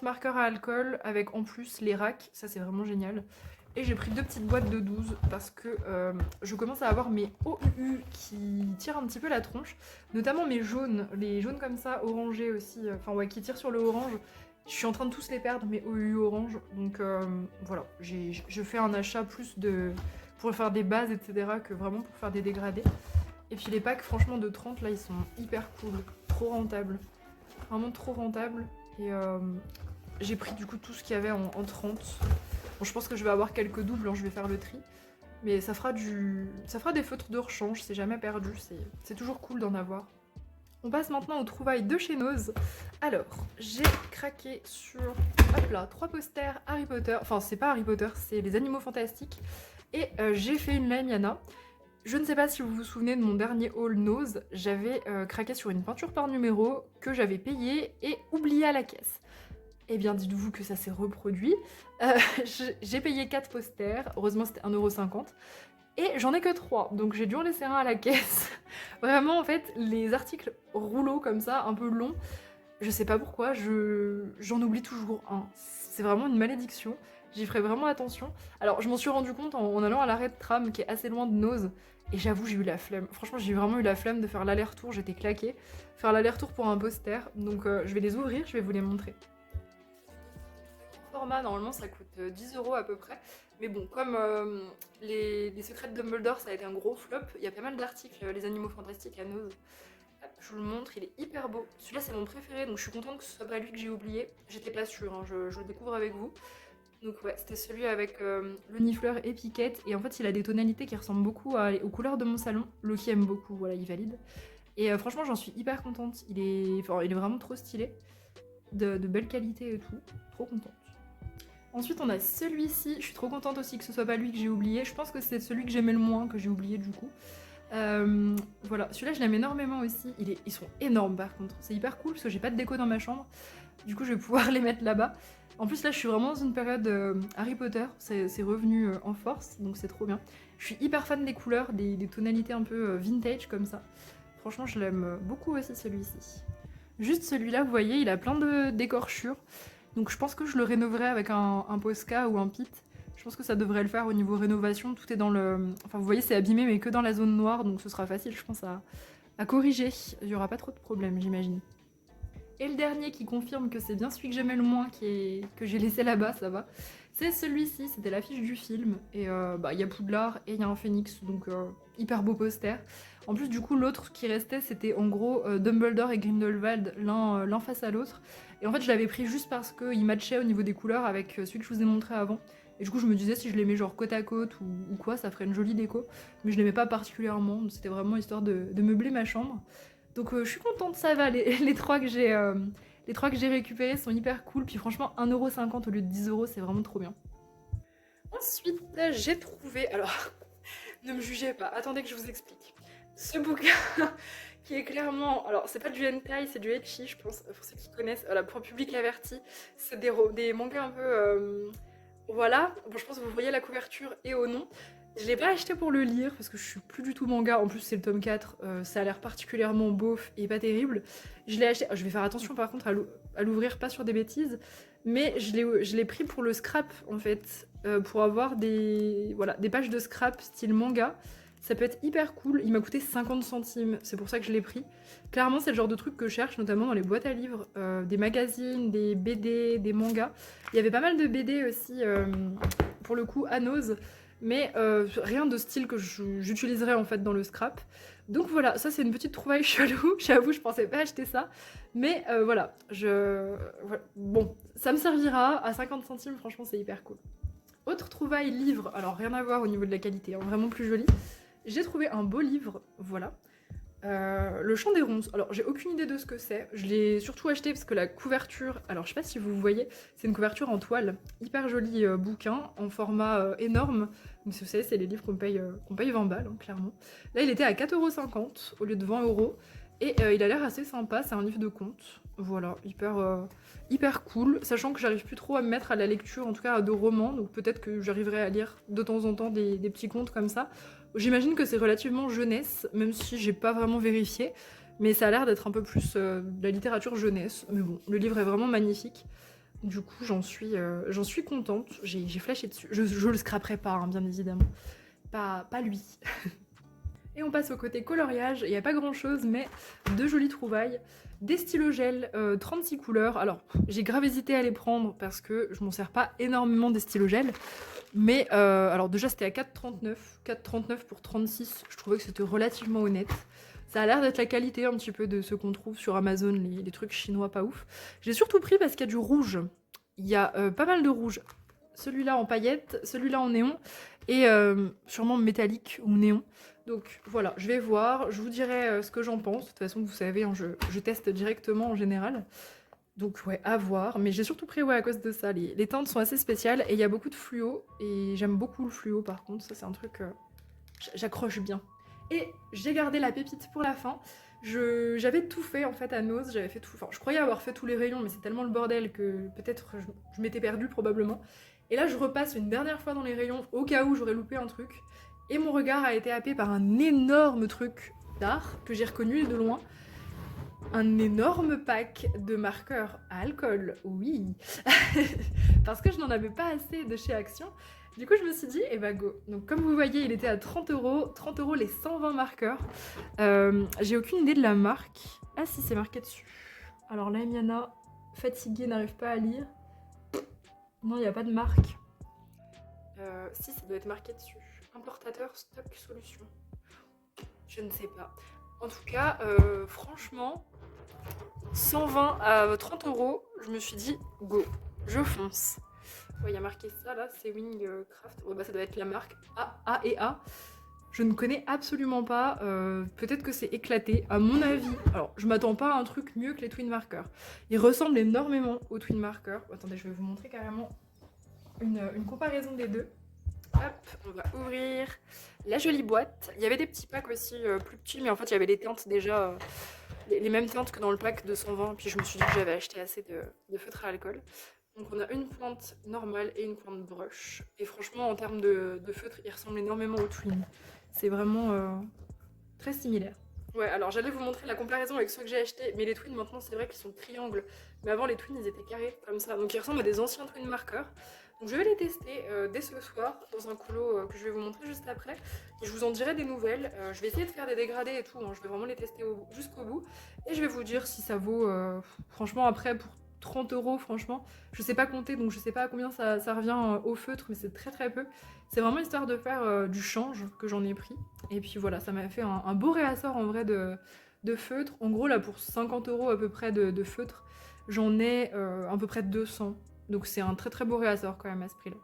marqueurs à alcool avec en plus les racks, ça c'est vraiment génial. Et j'ai pris deux petites boîtes de 12 parce que je commence à avoir mes OUU qui tirent un petit peu la tronche, notamment mes jaunes, les jaunes comme ça, orangés aussi, enfin ouais, qui tirent sur le orange. Je suis en train de tous les perdre, mes OUU orange, donc voilà, je fais un achat plus pour faire des bases, etc., que vraiment pour faire des dégradés. Et puis les packs, franchement, de 30, là, ils sont hyper cool, trop rentables, vraiment trop rentables. Et j'ai pris du coup tout ce qu'il y avait en 30. Bon, je pense que je vais avoir quelques doubles, hein, je vais faire le tri. Mais ça fera des feutres de rechange, c'est jamais perdu, c'est toujours cool d'en avoir. On passe maintenant aux trouvailles de chez Nose. Alors, j'ai craqué sur, hop là, 3 posters Harry Potter. Enfin, c'est pas Harry Potter, c'est les Animaux Fantastiques. Et j'ai fait une Lime Yana. Je ne sais pas si vous vous souvenez de mon dernier haul Nose, j'avais craqué sur une peinture par numéro que j'avais payée et oubliée à la caisse. Eh bien, dites-vous que ça s'est reproduit. J'ai payé 4 posters, heureusement c'était 1,50 €. Et j'en ai que 3, donc j'ai dû en laisser un à la caisse. Vraiment, en fait, les articles rouleaux comme ça, un peu longs, je sais pas pourquoi, j'en oublie toujours un. C'est vraiment une malédiction. J'y ferai vraiment attention. Alors, je m'en suis rendu compte en allant à l'arrêt de tram qui est assez loin de Nose. Et j'avoue, j'ai eu la flemme. Franchement, j'ai vraiment eu la flemme de faire l'aller-retour. J'étais claquée. Faire l'aller-retour pour un poster. Donc, je vais les ouvrir, je vais vous les montrer. Format, normalement, ça coûte 10 € à peu près. Mais bon, comme les secrets de Dumbledore, ça a été un gros flop, il y a pas mal d'articles, les Animaux Fantastiques à Nose. Je vous le montre, il est hyper beau. Celui-là, c'est mon préféré, donc je suis contente que ce soit pas lui que j'ai oublié. J'étais pas sûre, hein, je le découvre avec vous. Donc ouais, c'était celui avec le nifleur et piquette. Et en fait, il a des tonalités qui ressemblent beaucoup aux couleurs de mon salon. Loki aime beaucoup, voilà, il valide. Et franchement, j'en suis hyper contente. Il est vraiment trop stylé. De belle qualité et tout. Trop contente. Ensuite, on a celui-ci. Je suis trop contente aussi que ce soit pas lui que j'ai oublié. Je pense que c'est celui que j'aimais le moins que j'ai oublié du coup. Voilà, celui-là je l'aime énormément aussi. Ils sont énormes par contre. C'est hyper cool parce que j'ai pas de déco dans ma chambre. Du coup, je vais pouvoir les mettre là-bas. En plus, là, je suis vraiment dans une période Harry Potter. C'est revenu en force, donc c'est trop bien. Je suis hyper fan des couleurs, des tonalités un peu vintage comme ça. Franchement, je l'aime beaucoup aussi celui-ci. Juste celui-là, vous voyez, il a plein d'écorchures. Donc je pense que je le rénoverai avec un Posca ou un Pit. Je pense que ça devrait le faire au niveau rénovation. Tout est dans le... Enfin, vous voyez, c'est abîmé, mais que dans la zone noire. Donc ce sera facile, je pense, à corriger. Il n'y aura pas trop de problèmes, j'imagine. Et le dernier qui confirme que c'est bien celui que j'aimais le moins, que j'ai laissé là-bas, ça va. C'est celui-ci, c'était l'affiche du film. Et il y a Poudlard et il y a un phénix, donc hyper beau poster. En plus, du coup, l'autre qui restait, c'était en gros Dumbledore et Grindelwald, l'un face à l'autre. Et en fait, je l'avais pris juste parce qu'il matchait au niveau des couleurs avec celui que je vous ai montré avant. Et du coup, je me disais si je les mets genre côte à côte ou quoi, ça ferait une jolie déco. Mais je l'aimais pas particulièrement, c'était vraiment histoire de meubler ma chambre. Donc je suis contente, ça va, les trois que j'ai récupérés sont hyper cool. Puis franchement, 1,50 € au lieu de 10 €, c'est vraiment trop bien. Ensuite, j'ai trouvé... Alors, ne me jugez pas, attendez que je vous explique. Ce bouquin qui est clairement... Alors, c'est pas du hentai, c'est du ecchi, je pense, pour ceux qui connaissent. Voilà, pour public averti, c'est des mangas un peu... Voilà, bon, je pense que vous voyez la couverture et au nom. Je l'ai pas acheté pour le lire parce que je suis plus du tout manga. En plus, c'est le tome 4. Ça a l'air particulièrement beauf et pas terrible. Je l'ai acheté. Je vais faire attention par contre à l'ouvrir, pas sur des bêtises. Mais je l'ai pris pour le scrap en fait. Pour avoir des pages de scrap style manga. Ça peut être hyper cool. Il m'a coûté 50 centimes. C'est pour ça que je l'ai pris. Clairement, c'est le genre de truc que je cherche, notamment dans les boîtes à livres, des magazines, des BD, des mangas. Il y avait pas mal de BD aussi, pour le coup, à Nose. Mais rien de style que j'utiliserais en fait dans le scrap. Donc voilà, ça c'est une petite trouvaille chelou. J'avoue, je pensais pas acheter ça. Mais voilà, bon, ça me servira à 50 centimes, franchement c'est hyper cool. Autre trouvaille livre, alors rien à voir au niveau de la qualité, hein, vraiment plus joli. J'ai trouvé un beau livre, voilà. Le Chant des Ronces. Alors j'ai aucune idée de ce que c'est. Je l'ai surtout acheté parce que la couverture, alors je sais pas si vous voyez, c'est une couverture en toile, hyper joli bouquin en format énorme. Donc si vous savez, c'est les livres qu'on paye 20 balles, hein, clairement. Là il était à 4,50 € au lieu de 20 €. Et il a l'air assez sympa, c'est un livre de contes. Voilà, hyper cool. Sachant que j'arrive plus trop à me mettre à la lecture, en tout cas à de romans, donc peut-être que j'arriverai à lire de temps en temps des petits contes comme ça. J'imagine que c'est relativement jeunesse, même si j'ai pas vraiment vérifié. Mais ça a l'air d'être un peu plus de la littérature jeunesse. Mais bon, le livre est vraiment magnifique. Du coup, j'en suis contente. J'ai flashé dessus. Je le scraperai pas, hein, bien évidemment. Pas lui. Et on passe au côté coloriage. Il n'y a pas grand chose, mais deux jolies trouvailles. Des stylos gel, 36 couleurs. Alors, j'ai grave hésité à les prendre parce que je m'en sers pas énormément des stylos gel. Mais alors déjà, c'était à 4,39. 4,39 pour 36. Je trouvais que c'était relativement honnête. Ça a l'air d'être la qualité un petit peu de ce qu'on trouve sur Amazon, les trucs chinois pas ouf. J'ai surtout pris parce qu'il y a du rouge. Il y a pas mal de rouge. Celui-là en paillettes, celui-là en néon et sûrement métallique ou néon. Donc voilà, je vais voir, je vous dirai ce que j'en pense. De toute façon, vous savez, hein, je teste directement en général. Donc ouais, à voir. Mais j'ai surtout pris à cause de ça. Les teintes sont assez spéciales et il y a beaucoup de fluo. Et j'aime beaucoup le fluo par contre. Ça, c'est un truc... j'accroche bien. Et j'ai gardé la pépite pour la fin. J'avais tout fait en fait à Nose, j'avais fait tout. Enfin, je croyais avoir fait tous les rayons, mais c'est tellement le bordel que peut-être je m'étais perdue probablement. Et là, je repasse une dernière fois dans les rayons au cas où j'aurais loupé un truc. Et mon regard a été happé par un énorme truc d'art que j'ai reconnu de loin. Un énorme pack de marqueurs à alcool, oui. Parce que je n'en avais pas assez de chez Action. Du coup, je me suis dit, eh bah go. Donc, comme vous voyez, il était à 30 euros. 30 euros les 120 marqueurs. J'ai aucune idée de la marque. Ah si, c'est marqué dessus. Alors là, Emiana, fatiguée, n'arrive pas à lire. Non, il n'y a pas de marque. Si, ça doit être marqué dessus. Importateur, stock, solution. Je ne sais pas. En tout cas, franchement, 120 à 30 euros, je me suis dit, go, je fonce. Il y a marqué ça là, c'est Wingcraft. Ouais, bah, ça doit être la marque A et A. Je ne connais absolument pas. Peut-être que c'est éclaté. À mon avis, alors je m'attends pas à un truc mieux que les Twin Markers. Ils ressemblent énormément aux Twin Markers. Attendez, je vais vous montrer carrément une comparaison des deux. Hop, on va ouvrir la jolie boîte. Il y avait des petits packs aussi plus petits, mais en fait il y avait les teintes déjà, les mêmes teintes que dans le pack de 120. Puis je me suis dit que j'avais acheté assez de feutre à alcool. Donc on a une pointe normale et une pointe brush. Et franchement, en termes de feutre, ils ressemblent énormément aux Twin. C'est vraiment très similaire. Ouais, alors j'allais vous montrer la comparaison avec ceux que j'ai achetés, mais les Twin maintenant c'est vrai qu'ils sont triangles. Mais avant les Twin ils étaient carrés comme ça, donc ils ressemblent à des anciens Twin marqueurs. Donc je vais les tester dès ce soir dans un colo que je vais vous montrer juste après. Et je vous en dirai des nouvelles. Je vais essayer de faire des dégradés et tout, hein. Je vais vraiment les tester jusqu'au bout. Et je vais vous dire si ça vaut, franchement après pour 30 euros, franchement, je sais pas compter, donc je sais pas à combien ça revient au feutre, mais c'est très peu. C'est vraiment histoire de faire du change que j'en ai pris. Et puis voilà, ça m'a fait un beau réassort en vrai de feutre. En gros, là, pour 50 euros à peu près de feutre, j'en ai à peu près 200. Donc c'est un très beau réassort quand même à ce prix-là.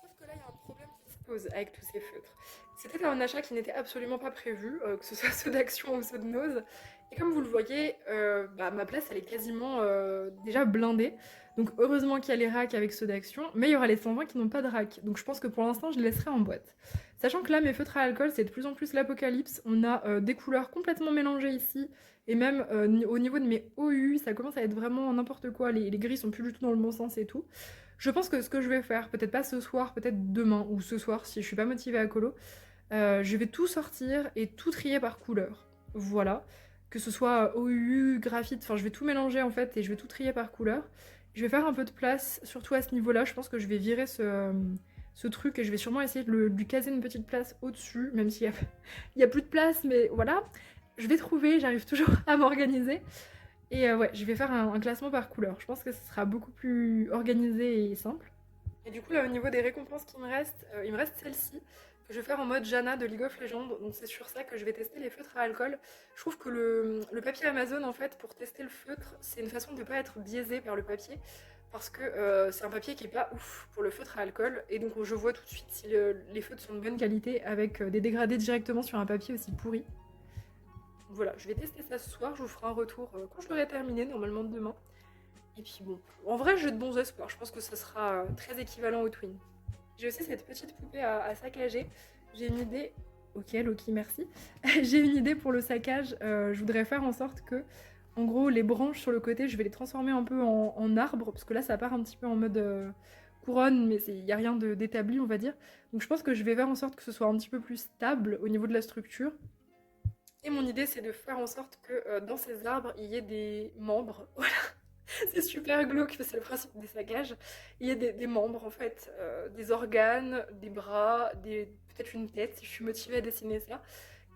Sauf que là, il y a un problème qui se pose avec tous ces feutres. C'était un achat qui n'était absolument pas prévu, que ce soit ceux d'Action ou ceux de Nose. Et comme vous le voyez, ma place elle est quasiment déjà blindée. Donc heureusement qu'il y a les racks avec ceux d'Action, mais il y aura les 120 qui n'ont pas de rack. Donc je pense que pour l'instant je les laisserai en boîte. Sachant que là mes feutres à alcool c'est de plus en plus l'apocalypse. On a des couleurs complètement mélangées ici. Et même au niveau de mes OU, ça commence à être vraiment n'importe quoi. Les gris sont plus du tout dans le bon sens et tout. Je pense que ce que je vais faire, peut-être pas ce soir, peut-être demain ou ce soir si je suis pas motivée à colo, je vais tout sortir et tout trier par couleur. Voilà. Que ce soit OU, graphite, enfin je vais tout mélanger en fait et je vais tout trier par couleur. Je vais faire un peu de place, surtout à ce niveau-là. Je pense que je vais virer ce truc et je vais sûrement essayer de lui caser une petite place au-dessus, même s'il y a plus de place, mais voilà. Je vais trouver, j'arrive toujours à m'organiser. Et ouais, je vais faire un classement par couleur. Je pense que ce sera beaucoup plus organisé et simple. Et du coup, là, au niveau des récompenses qui il me reste celle-ci, que je vais faire en mode Jana de League of Legends. Donc c'est sur ça que je vais tester les feutres à alcool. Je trouve que le papier Amazon, en fait, pour tester le feutre, c'est une façon de ne pas être biaisé par le papier. Parce que c'est un papier qui est pas ouf pour le feutre à alcool. Et donc je vois tout de suite si les feutres sont de bonne qualité avec des dégradés directement sur un papier aussi pourri. Voilà, je vais tester ça ce soir, je vous ferai un retour quand je l'aurai terminé, normalement demain. Et puis bon, en vrai j'ai de bons espoirs, je pense que ça sera très équivalent au Twin. J'ai aussi cette petite poupée à saccager, j'ai une idée Ok, Loki, merci. J'ai une idée pour le saccage. Je voudrais faire en sorte que, en gros, les branches sur le côté, je vais les transformer un peu en arbre, parce que là, ça part un petit peu en mode couronne, mais il n'y a rien d'établi, on va dire. Donc je pense que je vais faire en sorte que ce soit un petit peu plus stable au niveau de la structure. Et mon idée, c'est de faire en sorte que dans ces arbres, il y ait des membres. Voilà, c'est super glauque, mais c'est le principe des saccages. Il y a des membres, en fait, des organes, des bras, peut-être une tête, si je suis motivée à dessiner ça.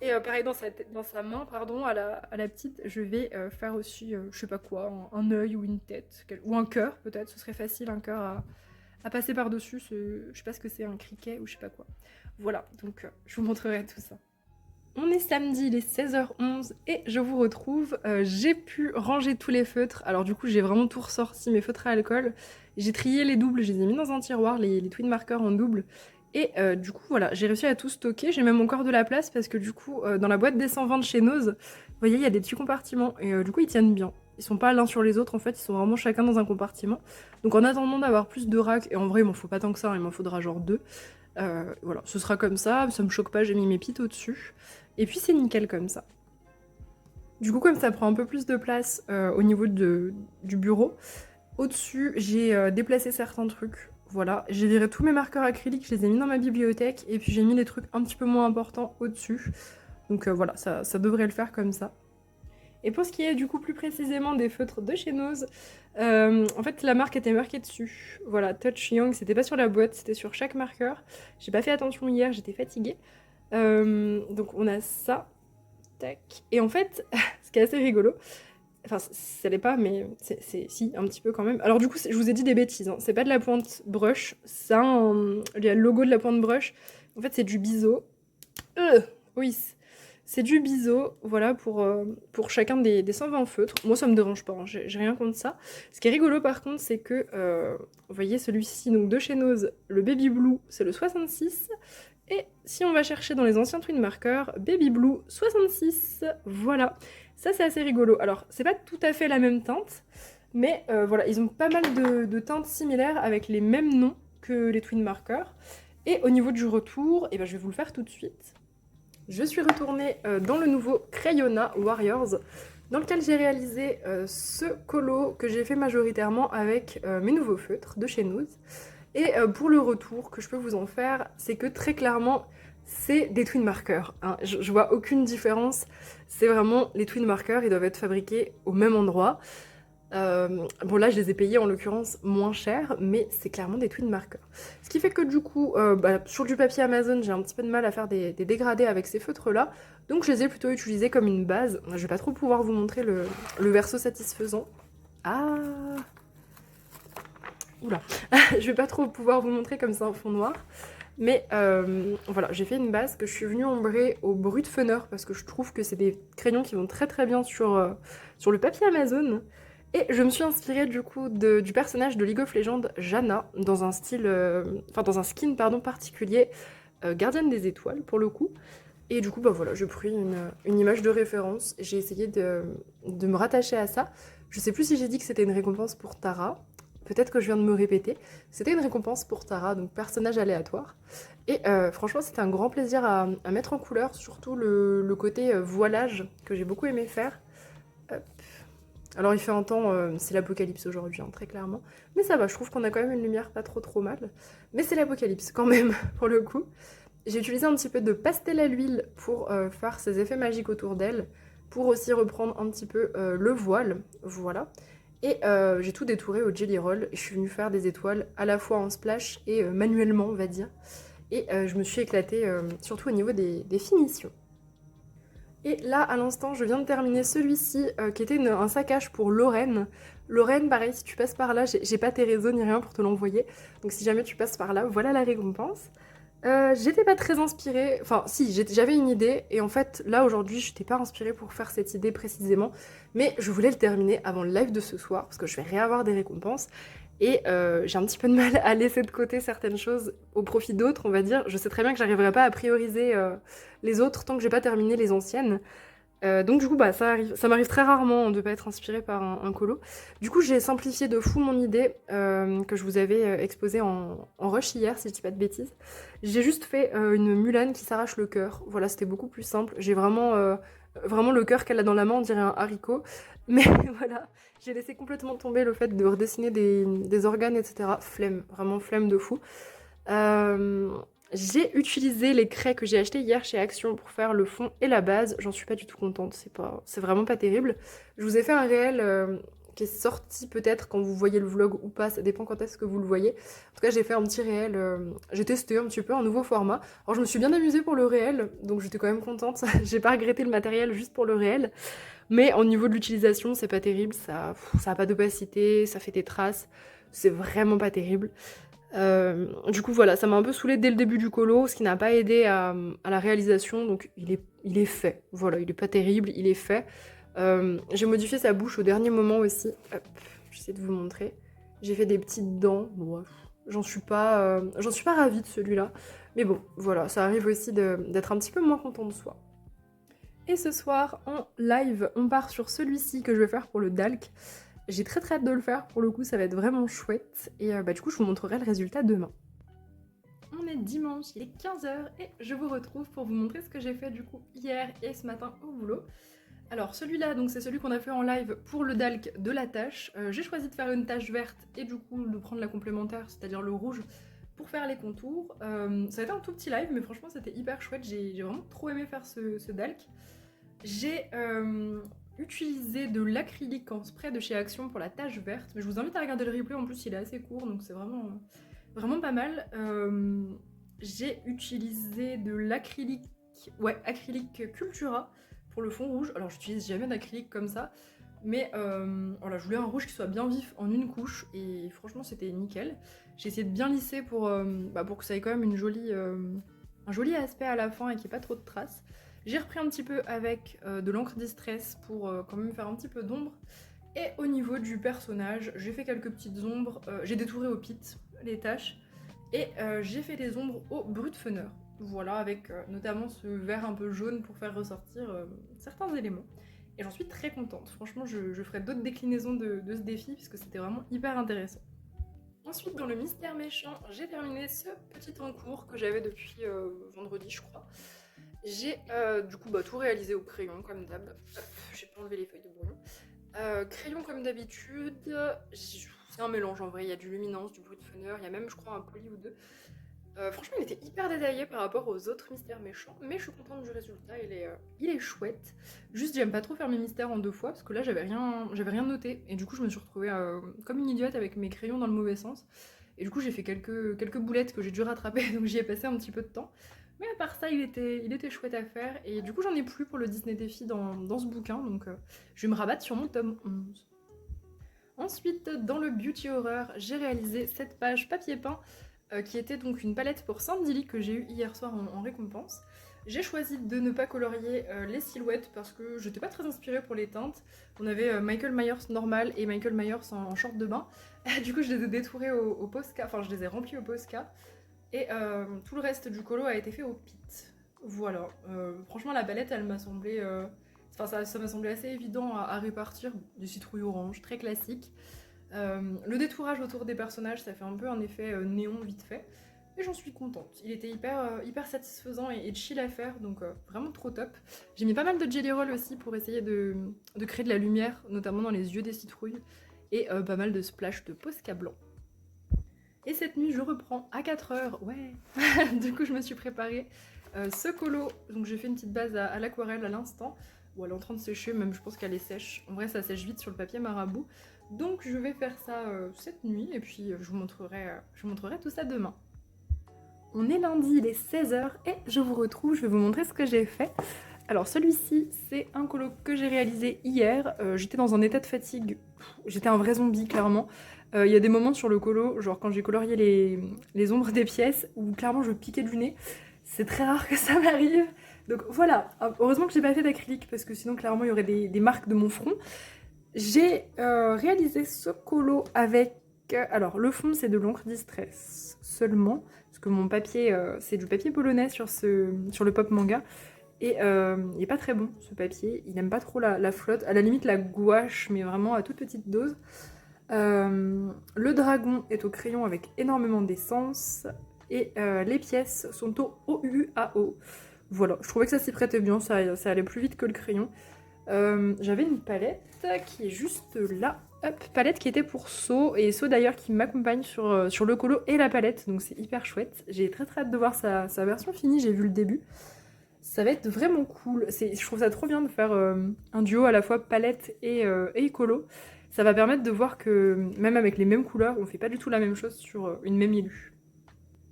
Et pareil, dans sa main, pardon, à la petite, je vais faire aussi, je sais pas quoi, un œil ou une tête, ou un cœur, peut-être. Ce serait facile, un cœur à passer par-dessus. Je sais pas ce que c'est, un criquet ou je sais pas quoi. Voilà, donc je vous montrerai tout ça. On est samedi, il est 16h11 et je vous retrouve. J'ai pu ranger tous les feutres. Alors du coup, j'ai vraiment tout ressorti, mes feutres à alcool. J'ai trié les doubles, je les ai mis dans un tiroir, les twin markers en double. Et du coup, voilà, j'ai réussi à tout stocker. J'ai même encore de la place parce que du coup, dans la boîte des 120 de chez Nose, vous voyez, il y a des petits compartiments. Et du coup, ils tiennent bien. Ils sont pas l'un sur les autres, en fait, ils sont vraiment chacun dans un compartiment. Donc en attendant d'avoir plus de racks, et en vrai, il m'en faut pas tant que ça, hein, il m'en faudra genre deux. Voilà, ce sera comme ça me choque pas, j'ai mis mes pites au-dessus. Et puis c'est nickel comme ça. Du coup, comme ça prend un peu plus de place au niveau du bureau, au-dessus, j'ai déplacé certains trucs. Voilà, j'ai viré tous mes marqueurs acryliques, je les ai mis dans ma bibliothèque, et puis j'ai mis les trucs un petit peu moins importants au-dessus. Donc voilà, ça devrait le faire comme ça. Et pour ce qui est du coup plus précisément des feutres de chez Nose, en fait la marque était marquée dessus. Voilà, Touch Young, c'était pas sur la boîte, c'était sur chaque marqueur. J'ai pas fait attention hier, j'étais fatiguée. Donc on a ça, tac. Et en fait, ce qui est assez rigolo, enfin ça l'est pas, mais c'est si, un petit peu quand même. Alors du coup, je vous ai dit des bêtises, hein. C'est pas de la pointe brush, ça, il y a le logo de la pointe brush. En fait, c'est du biseau. Oui, c'est du biseau, voilà, pour chacun des 120 feutres. Moi, ça me dérange pas, hein, j'ai rien contre ça. Ce qui est rigolo, par contre, c'est que, vous voyez, celui-ci, donc de chez Nose, le Baby Blue, c'est le 66. Et si on va chercher dans les anciens twin markers, Baby Blue 66, voilà. Ça, c'est assez rigolo. Alors, c'est pas tout à fait la même teinte, mais voilà, ils ont pas mal de teintes similaires avec les mêmes noms que les twin markers. Et au niveau du retour, eh ben, je vais vous le faire tout de suite. Je suis retournée dans le nouveau Crayonna Warriors, dans lequel j'ai réalisé ce colo que j'ai fait majoritairement avec mes nouveaux feutres de chez Nose. Et pour le retour que je peux vous en faire, c'est que très clairement, c'est des twin markers, hein. Je vois aucune différence. C'est vraiment les twin markers, ils doivent être fabriqués au même endroit. Bon là je les ai payés en l'occurrence moins cher, mais c'est clairement des twin markers. Ce qui fait que du coup, sur du papier Amazon, j'ai un petit peu de mal à faire des dégradés avec ces feutres là, donc je les ai plutôt utilisés comme une base. Je vais pas trop pouvoir vous montrer le verso satisfaisant. Ah, oula, je vais pas trop pouvoir vous montrer comme ça en fond noir. Mais voilà, j'ai fait une base que je suis venue ombrer au Brut Funner parce que je trouve que c'est des crayons qui vont très très bien sur le papier Amazon. Et je me suis inspirée du coup du personnage de League of Legends, Janna, dans un style, dans un skin pardon, particulier, gardienne des étoiles pour le coup. Et du coup, bah voilà, j'ai pris une image de référence. J'ai essayé de me rattacher à ça. Je sais plus si j'ai dit que c'était une récompense pour Tara. Peut-être que je viens de me répéter. C'était une récompense pour Tara, donc personnage aléatoire. Et franchement, c'était un grand plaisir à mettre en couleur, surtout le côté voilage que j'ai beaucoup aimé faire. Hop. Alors il fait un temps, c'est l'apocalypse aujourd'hui, hein, très clairement. Mais ça va, je trouve qu'on a quand même une lumière pas trop mal. Mais c'est l'apocalypse quand même, pour le coup. J'ai utilisé un petit peu de pastel à l'huile pour faire ces effets magiques autour d'elle, pour aussi reprendre un petit peu le voile, voilà. Et j'ai tout détouré au Jelly Roll, et je suis venue faire des étoiles à la fois en splash et manuellement, on va dire. Et je me suis éclatée, surtout au niveau des finitions. Et là, à l'instant, je viens de terminer celui-ci, qui était un saccage pour Lorraine. Lorraine, pareil, si tu passes par là, j'ai pas tes réseaux ni rien pour te l'envoyer. Donc si jamais tu passes par là, voilà la récompense. J'étais pas très inspirée, enfin si, j'avais une idée, et en fait, là, aujourd'hui, j'étais pas inspirée pour faire cette idée précisément, mais je voulais le terminer avant le live de ce soir, parce que je vais réavoir des récompenses, et j'ai un petit peu de mal à laisser de côté certaines choses au profit d'autres, on va dire. Je sais très bien que j'arriverai pas à prioriser les autres tant que j'ai pas terminé les anciennes. Donc du coup, bah, ça m'arrive très rarement de pas être inspirée par un colo. Du coup, j'ai simplifié de fou mon idée que je vous avais exposée en rush hier, si je dis pas de bêtises. J'ai juste fait une Mulan qui s'arrache le cœur. Voilà, c'était beaucoup plus simple. J'ai vraiment le cœur qu'elle a dans la main, on dirait un haricot. Mais voilà, j'ai laissé complètement tomber le fait de redessiner des organes, etc. Flemme, vraiment flemme de fou. Euh, j'ai utilisé les craies que j'ai achetées hier chez Action pour faire le fond et la base. J'en suis pas du tout contente, c'est vraiment pas terrible. Je vous ai fait un réel qui est sorti peut-être quand vous voyez le vlog ou pas, ça dépend quand est-ce que vous le voyez. En tout cas, j'ai fait un petit réel, j'ai testé un petit peu un nouveau format. Alors je me suis bien amusée pour le réel, donc j'étais quand même contente. J'ai pas regretté le matériel juste pour le réel. Mais au niveau de l'utilisation, c'est pas terrible, ça a pas d'opacité, ça fait des traces. C'est vraiment pas terrible. Du coup voilà, ça m'a un peu saoulée dès le début du colo, ce qui n'a pas aidé à la réalisation, donc il est fait. Voilà, il est pas terrible, il est fait. J'ai modifié sa bouche au dernier moment aussi. Hop, j'essaie de vous montrer. J'ai fait des petites dents. Bon, j'en suis pas ravie de celui-là. Mais bon, voilà, ça arrive aussi d'être un petit peu moins content de soi. Et ce soir, en live, on part sur celui-ci que je vais faire pour le Dalk. J'ai très hâte de le faire, pour le coup ça va être vraiment chouette, et du coup je vous montrerai le résultat demain. On est dimanche, il est 15h, et je vous retrouve pour vous montrer ce que j'ai fait du coup hier et ce matin au boulot. Alors celui-là, donc c'est celui qu'on a fait en live pour le Dalk de la tâche. J'ai choisi de faire une tache verte, et du coup de prendre la complémentaire, c'est-à-dire le rouge, pour faire les contours. Ça a été un tout petit live, mais franchement c'était hyper chouette, j'ai vraiment trop aimé faire ce Dalk. J'ai utilisé de l'acrylique en spray de chez Action pour la tache verte, mais je vous invite à regarder le replay, en plus il est assez court, donc c'est vraiment pas mal. J'ai utilisé de l'acrylique, ouais, acrylique Cultura pour le fond rouge. Alors j'utilise jamais d'acrylique comme ça, mais voilà, je voulais un rouge qui soit bien vif en une couche, et franchement c'était nickel. J'ai essayé de bien lisser pour que ça ait quand même un joli aspect à la fin et qu'il n'y ait pas trop de traces. J'ai repris un petit peu avec de l'encre Distress pour quand même faire un petit peu d'ombre. Et au niveau du personnage, j'ai fait quelques petites ombres. J'ai détouré au pit les taches. Et j'ai fait des ombres au brut funner. Voilà, avec notamment ce vert un peu jaune pour faire ressortir certains éléments. Et j'en suis très contente. Franchement, je ferai d'autres déclinaisons de ce défi puisque c'était vraiment hyper intéressant. Ensuite, dans le mystère méchant, j'ai terminé ce petit encours que j'avais depuis vendredi, je crois. J'ai du coup tout réalisé au crayon comme d'hab. J'ai pas enlevé les feuilles de brouillon. Crayon comme d'habitude. C'est un mélange en vrai, il y a du luminance, du brut funner, il y a même je crois un poli ou deux. Franchement il était hyper détaillé par rapport aux autres mystères méchants, mais je suis contente du résultat, il est chouette. Juste j'aime pas trop faire mes mystères en deux fois parce que là j'avais rien noté et du coup je me suis retrouvée comme une idiote avec mes crayons dans le mauvais sens. Et du coup j'ai fait quelques boulettes que j'ai dû rattraper donc j'y ai passé un petit peu de temps. Mais à part ça, il était chouette à faire. Et du coup, j'en ai plus pour le Disney Défi dans ce bouquin. Donc, je vais me rabattre sur mon tome 11. Ensuite, dans le Beauty Horror, j'ai réalisé cette page papier peint qui était donc une palette pour Saint-Dilly que j'ai eu hier soir en récompense. J'ai choisi de ne pas colorier les silhouettes parce que j'étais pas très inspirée pour les teintes. On avait Michael Myers normal et Michael Myers en short de bain. Du coup, je les ai détourés au Posca, enfin, je les ai remplis au Posca. Et tout le reste du colo a été fait au pit. Voilà. Franchement, la palette, elle m'a semblé... ça m'a semblé assez évident à répartir. Des citrouilles orange, très classique. Le détourage autour des personnages, ça fait un peu un effet néon vite fait. Et j'en suis contente. Il était hyper satisfaisant et chill à faire, donc vraiment trop top. J'ai mis pas mal de jelly roll aussi pour essayer de créer de la lumière, notamment dans les yeux des citrouilles. Et pas mal de splash de Posca blanc. Et cette nuit, je reprends à 4h, ouais. Du coup, je me suis préparé ce colo. Donc, j'ai fait une petite base à l'aquarelle à l'instant. Bon, elle est en train de sécher, même je pense qu'elle est sèche. En vrai, ça sèche vite sur le papier marabout. Donc, je vais faire ça cette nuit. Et puis, je vous montrerai tout ça demain. On est lundi, il est 16h. Et je vous retrouve, je vais vous montrer ce que j'ai fait. Alors, celui-ci, c'est un colo que j'ai réalisé hier. J'étais dans un état de fatigue. J'étais un vrai zombie, clairement. Il y a des moments sur le colo, genre quand j'ai colorié les ombres des pièces, où clairement je piquais du nez. C'est très rare que ça m'arrive. Donc voilà, heureusement que j'ai pas fait d'acrylique, parce que sinon clairement il y aurait des marques de mon front. J'ai réalisé ce colo avec... alors le fond c'est de l'encre Distress seulement, parce que mon papier c'est du papier polonais sur le pop manga. Et il est pas très bon ce papier, il aime pas trop la flotte, à la limite la gouache, mais vraiment à toute petite dose. Le dragon est au crayon avec énormément d'essence, et les pièces sont au OUAO. Voilà, je trouvais que ça s'y prêtait bien, ça allait plus vite que le crayon. J'avais une palette qui est juste là. Hop, palette qui était pour So, et So d'ailleurs qui m'accompagne sur le colo et la palette, donc c'est hyper chouette. J'ai très hâte de voir sa version finie, j'ai vu le début. Ça va être vraiment cool. Je trouve ça trop bien de faire un duo à la fois palette et colo. Ça va permettre de voir que même avec les mêmes couleurs, on fait pas du tout la même chose sur une même illu.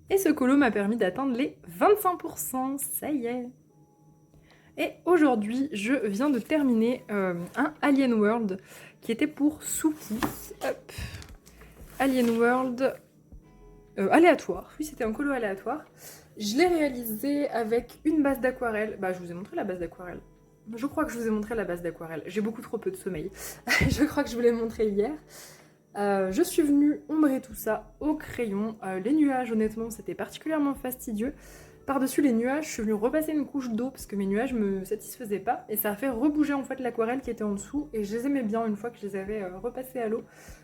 Et ce colo m'a permis d'atteindre les 25%, ça y est. Et aujourd'hui, je viens de terminer un Alien World qui était pour Suki. Hop. Alien World aléatoire. Oui, c'était un colo aléatoire. Je l'ai réalisé avec une base d'aquarelle. Bah, je vous ai montré la base d'aquarelle. Je crois que je vous ai montré la base d'aquarelle. J'ai beaucoup trop peu de sommeil. Je crois que je vous l'ai montré hier. Je suis venue ombrer tout ça au crayon. Les nuages, honnêtement, c'était particulièrement fastidieux. Par-dessus les nuages, je suis venue repasser une couche d'eau parce que mes nuages me satisfaisaient pas. Et ça a fait rebouger en fait l'aquarelle qui était en dessous. Et je les aimais bien une fois que je les avais repassés à l'eau.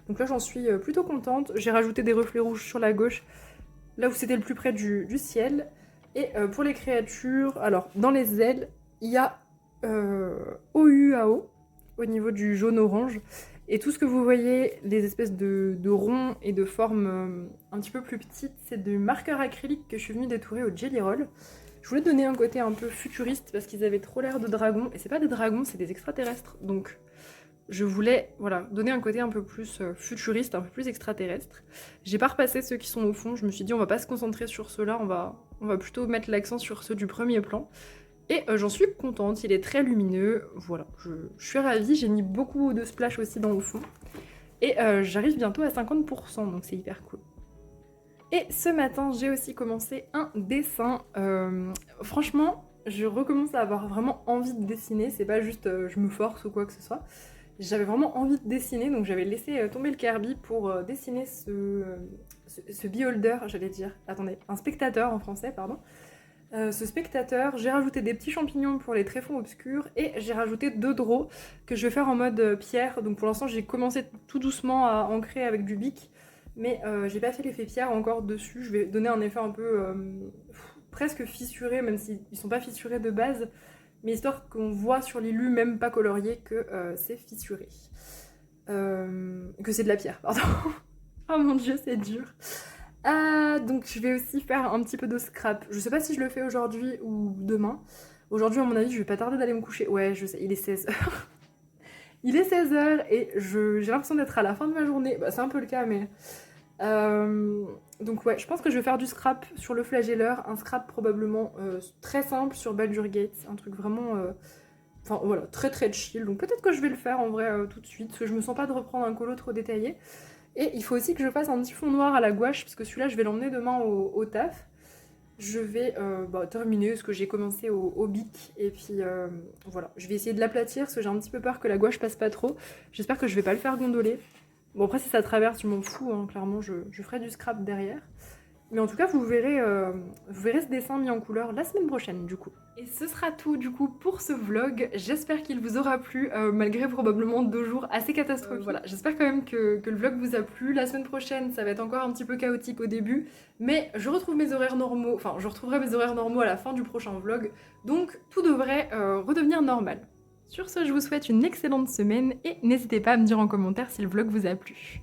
Donc là, j'en suis plutôt contente. J'ai rajouté des reflets rouges sur la gauche, là où c'était le plus près du ciel. Et pour les créatures, alors dans les ailes, il y a OUAO au niveau du jaune-orange. Et tout ce que vous voyez, les espèces de ronds et de formes un petit peu plus petites, c'est du marqueur acrylique que je suis venue détourer au Jelly Roll. Je voulais donner un côté un peu futuriste parce qu'ils avaient trop l'air de dragons. Et c'est pas des dragons, c'est des extraterrestres. Donc je voulais donner un côté un peu plus futuriste, un peu plus extraterrestre. J'ai pas repassé ceux qui sont au fond, je me suis dit on va pas se concentrer sur ceux-là, on va plutôt mettre l'accent sur ceux du premier plan. Et j'en suis contente, il est très lumineux, voilà, je suis ravie, j'ai mis beaucoup de splash aussi dans le fond. Et j'arrive bientôt à 50%, donc c'est hyper cool. Et ce matin, j'ai aussi commencé un dessin. Franchement, je recommence à avoir vraiment envie de dessiner, c'est pas juste je me force ou quoi que ce soit. J'avais vraiment envie de dessiner, donc j'avais laissé tomber le Kirby pour dessiner ce beholder, j'allais dire, attendez, un spectateur en français, pardon. Ce spectateur, j'ai rajouté des petits champignons pour les tréfonds obscurs et j'ai rajouté 2 draws que je vais faire en mode pierre. Donc pour l'instant j'ai commencé tout doucement à ancrer avec du bic, mais j'ai pas fait l'effet pierre encore dessus. Je vais donner un effet un peu presque fissuré, même s'ils sont pas fissurés de base, mais histoire qu'on voit sur l'illu, même pas colorié, que c'est fissuré. Que c'est de la pierre, pardon. Oh mon dieu, c'est dur. Donc je vais aussi faire un petit peu de scrap. Je sais pas si je le fais aujourd'hui ou demain. Aujourd'hui, à mon avis, je vais pas tarder d'aller me coucher. Ouais, je sais, il est 16h. Il est 16h et j'ai l'impression d'être à la fin de ma journée. Bah, c'est un peu le cas, mais... Donc ouais, je pense que je vais faire du scrap sur le flagelleur. Un scrap probablement très simple sur Baldur's Gate. Un truc vraiment... Enfin voilà, très très chill. Donc peut-être que je vais le faire en vrai tout de suite. Parce que je me sens pas de reprendre un colo trop détaillé. Et il faut aussi que je fasse un petit fond noir à la gouache, parce que celui-là, je vais l'emmener demain au taf. Je vais terminer ce que j'ai commencé au bic, et puis voilà. Je vais essayer de l'aplatir, parce que j'ai un petit peu peur que la gouache passe pas trop. J'espère que je vais pas le faire gondoler. Bon, après, si ça traverse, je m'en fous, hein, clairement, je ferai du scrap derrière. Mais en tout cas, vous verrez ce dessin mis en couleur la semaine prochaine, du coup. Et ce sera tout, du coup, pour ce vlog. J'espère qu'il vous aura plu, malgré probablement 2 jours assez catastrophiques. Voilà, j'espère quand même que le vlog vous a plu. La semaine prochaine, ça va être encore un petit peu chaotique au début, mais je retrouve mes horaires normaux, enfin, je retrouverai mes horaires normaux à la fin du prochain vlog, donc tout devrait redevenir normal. Sur ce, je vous souhaite une excellente semaine, et n'hésitez pas à me dire en commentaire si le vlog vous a plu.